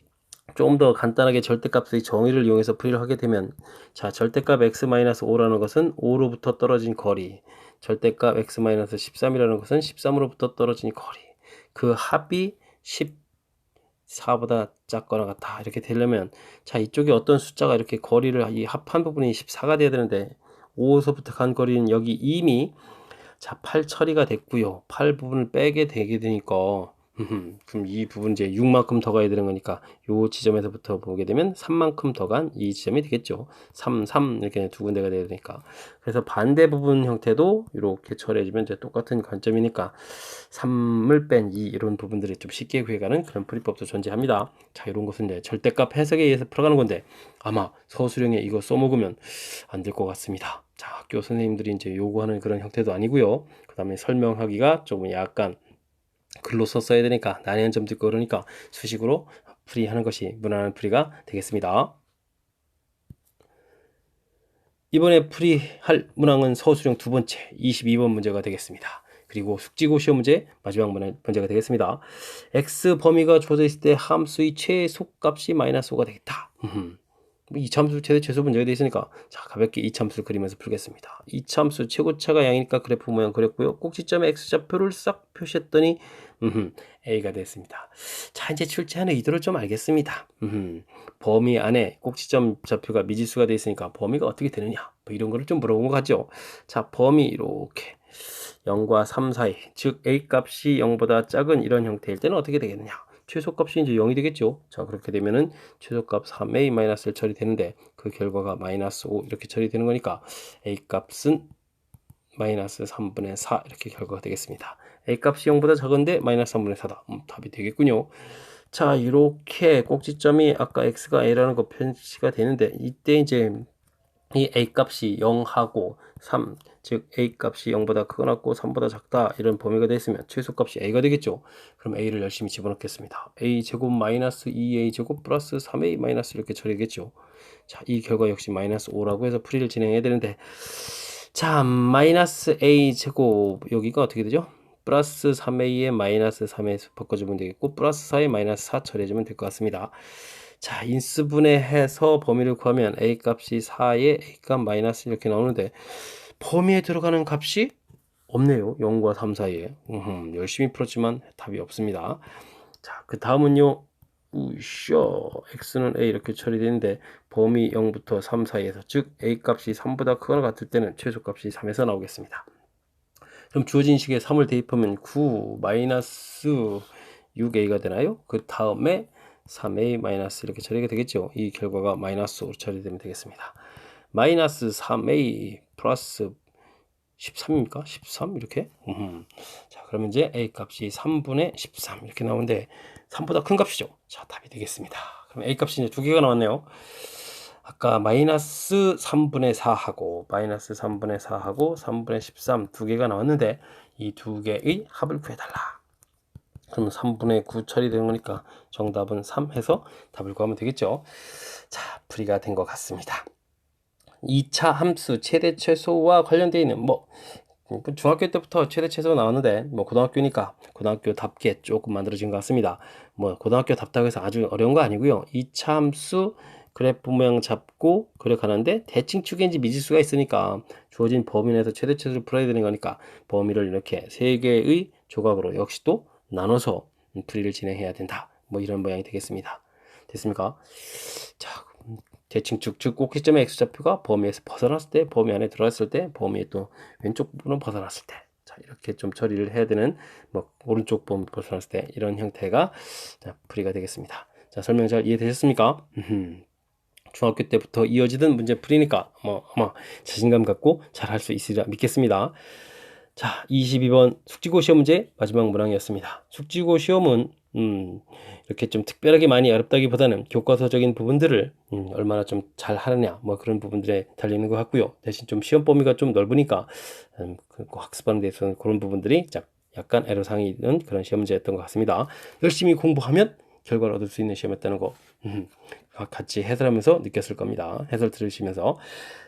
좀 더 간단하게 절대값의 정의를 이용해서 풀이를 하게 되면 자, 절대값 x-5라는 것은 5로부터 떨어진 거리 절대값 x-13이라는 것은 13으로부터 떨어진 거리 그 합이 14보다 작거나 같다 이렇게 되려면 자, 이쪽에 어떤 숫자가 이렇게 거리를 이 합한 부분이 14가 돼야 되는데 5에서부터 간 거리는 여기 이미 자, 8 처리가 됐고요. 8 부분을 빼게 되게 되니까 그럼 이 부분 이제 6만큼 더 가야 되는 거니까 요 지점에서부터 보게 되면 3만큼 더 간 이 지점이 되겠죠. 3, 3 이렇게 두 군데가 돼야 되니까. 그래서 반대 부분 형태도 이렇게 처리해주면 이제 똑같은 관점이니까 3을 뺀 2 이런 부분들이 좀 쉽게 구해가는 그런 풀이법도 존재합니다. 자, 이런 것은 이제 절대값 해석에 의해서 풀어가는 건데 아마 서술형에 이거 써먹으면 안 될 것 같습니다. 자, 학교 선생님들이 이제 요구하는 그런 형태도 아니고요. 그 다음에 설명하기가 조금 약간 글로 썼어야 되니까 난해한 점도 있고 그러니까 수식으로 풀이하는 것이 무난한 풀이가 되겠습니다. 이번에 풀이할 문항은 서술형 두 번째 22번 문제가 되겠습니다. 그리고 숙지고 시험 문제 마지막 문제가 되겠습니다. x 범위가 주어져 있을 때 함수의 최소값이 마이너스 5가 되겠다. 이참수 최대 최소 문제가 되어 있으니까 자 가볍게 이참수를 그리면서 풀겠습니다. 이참수 최고차가 양이니까 그래프 모양 그렸고요. 꼭지점에 x좌표를 싹 표시했더니 a가 됐습니다. 자 이제 출제하는 의도를 좀 알겠습니다. 범위 안에 꼭지점 좌표가 미지수가 되어 있으니까 범위가 어떻게 되느냐 뭐 이런 거를 좀 물어본 것 같죠. 자 범위 이렇게 0과 3 사이 즉 a 값이 0보다 작은 이런 형태일 때는 어떻게 되겠느냐. 최소값이 이제 0이 되겠죠. 자 그렇게 되면은 최소값 3a 마이너스 1 처리되는데 그 결과가 마이너스 5 이렇게 처리되는 거니까 a 값은 마이너스 3분의 4 이렇게 결과가 되겠습니다. a 값이 0보다 작은데 마이너스 3분의 4다. 답이 되겠군요. 자 이렇게 꼭지점이 아까 x가 a라는 거 표시가 되는데 이때 이제 이 a 값이 0하고 3, 즉 a 값이 0보다 크거나 3보다 작다 이런 범위가 됐으면 최소값이 a가 되겠죠. 그럼 a를 열심히 집어넣겠습니다. a 제곱 마이너스 2a 제곱 플러스 3a 마이너스 이렇게 처리겠죠. 자, 이 결과 역시 마이너스 5라고 해서 풀이를 진행해야 되는데 자, 마이너스 a 제곱 여기가 어떻게 되죠? 플러스 3a에 마이너스 3에 바꿔주면 되겠고 플러스 4에 마이너스 4 처리해주면 될 것 같습니다. 자, 인수분해해서 범위를 구하면 a 값이 4에 a 값 마이너스 이렇게 나오는데 범위에 들어가는 값이 없네요. 0과 3 사이에. 열심히 풀었지만 답이 없습니다. 자, 그 다음은요. 우쇼 x는 a 이렇게 처리되는데 범위 0부터 3 사이에서 즉 a 값이 3보다 크거나 같을 때는 최소값이 3에서 나오겠습니다. 그럼 주어진 식에 3을 대입하면 9 마이너스 6a가 되나요? 그 다음에 3a 마이너스 이렇게 처리가 되겠죠. 이 결과가 마이너스 5로 처리되면 되겠습니다. 마이너스 3a 플러스 13입니까? 13 이렇게? 자 그러면 이제 a 값이 3분의 13 이렇게 나오는데 3보다 큰 값이죠. 자 답이 되겠습니다. 그럼 a 값이 이제 두 개가 나왔네요. 아까 마이너스 3분의 4하고 마이너스 3분의 4하고 3분의 13 두 개가 나왔는데 이 두 개의 합을 구해달라. 그럼 3분의 9 처리되는 거니까 정답은 3 해서 답을 구하면 되겠죠. 자 풀이가 된 것 같습니다. 2차 함수 최대 최소와 관련되어 있는 중학교 때부터 최대 최소가 나왔는데 고등학교니까 고등학교답게 조금 만들어진 것 같습니다. 고등학교 답다고 해서 아주 어려운 거 아니고요. 2차 함수 그래프 모양 잡고 그려가는데 대칭 축인지 미지수가 있으니까 주어진 범위 내에서 최대 최소를 풀어야 되는 거니까 범위를 이렇게 세 개의 조각으로 역시 또 나눠서 풀이를 진행해야 된다. 이런 모양이 되겠습니다. 됐습니까? 자, 대칭축 즉 꼭지점의 x좌표가 범위에서 벗어났을 때 범위 안에 들어갔을 때 범위의 또 왼쪽 부분은 벗어났을 때 자, 이렇게 좀 처리를 해야 되는 오른쪽 부분 벗어났을 때 이런 형태가 자, 풀이가 되겠습니다. 자, 설명 잘 이해되셨습니까? 중학교 때부터 이어지던 문제 풀이니까 아마 자신감 갖고 잘 할 수 있으리라 믿겠습니다. 자, 22번 숙지고 시험 문제 마지막 문항이었습니다. 숙지고 시험은 이렇게 좀 특별하게 많이 어렵다기보다는 교과서적인 부분들을 얼마나 좀 잘 하느냐 그런 부분들에 달리는 것 같고요. 대신 좀 시험 범위가 좀 넓으니까 학습하는 데 있어서는 그런 부분들이 약간 애로사항이 있는 그런 시험 문제였던 것 같습니다. 열심히 공부하면 결과를 얻을 수 있는 시험이었다는 거 같이 해설하면서 느꼈을 겁니다. 해설 들으시면서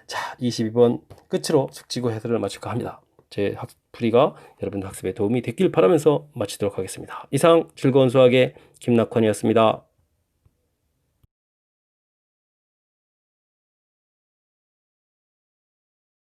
자 22번 끝으로 숙지고 해설을 마칠까 합니다. 제 풀이가 여러분 학습에 도움이 됐길 바라면서 마치도록 하겠습니다. 이상 즐거운 수학의 김낙환이었습니다.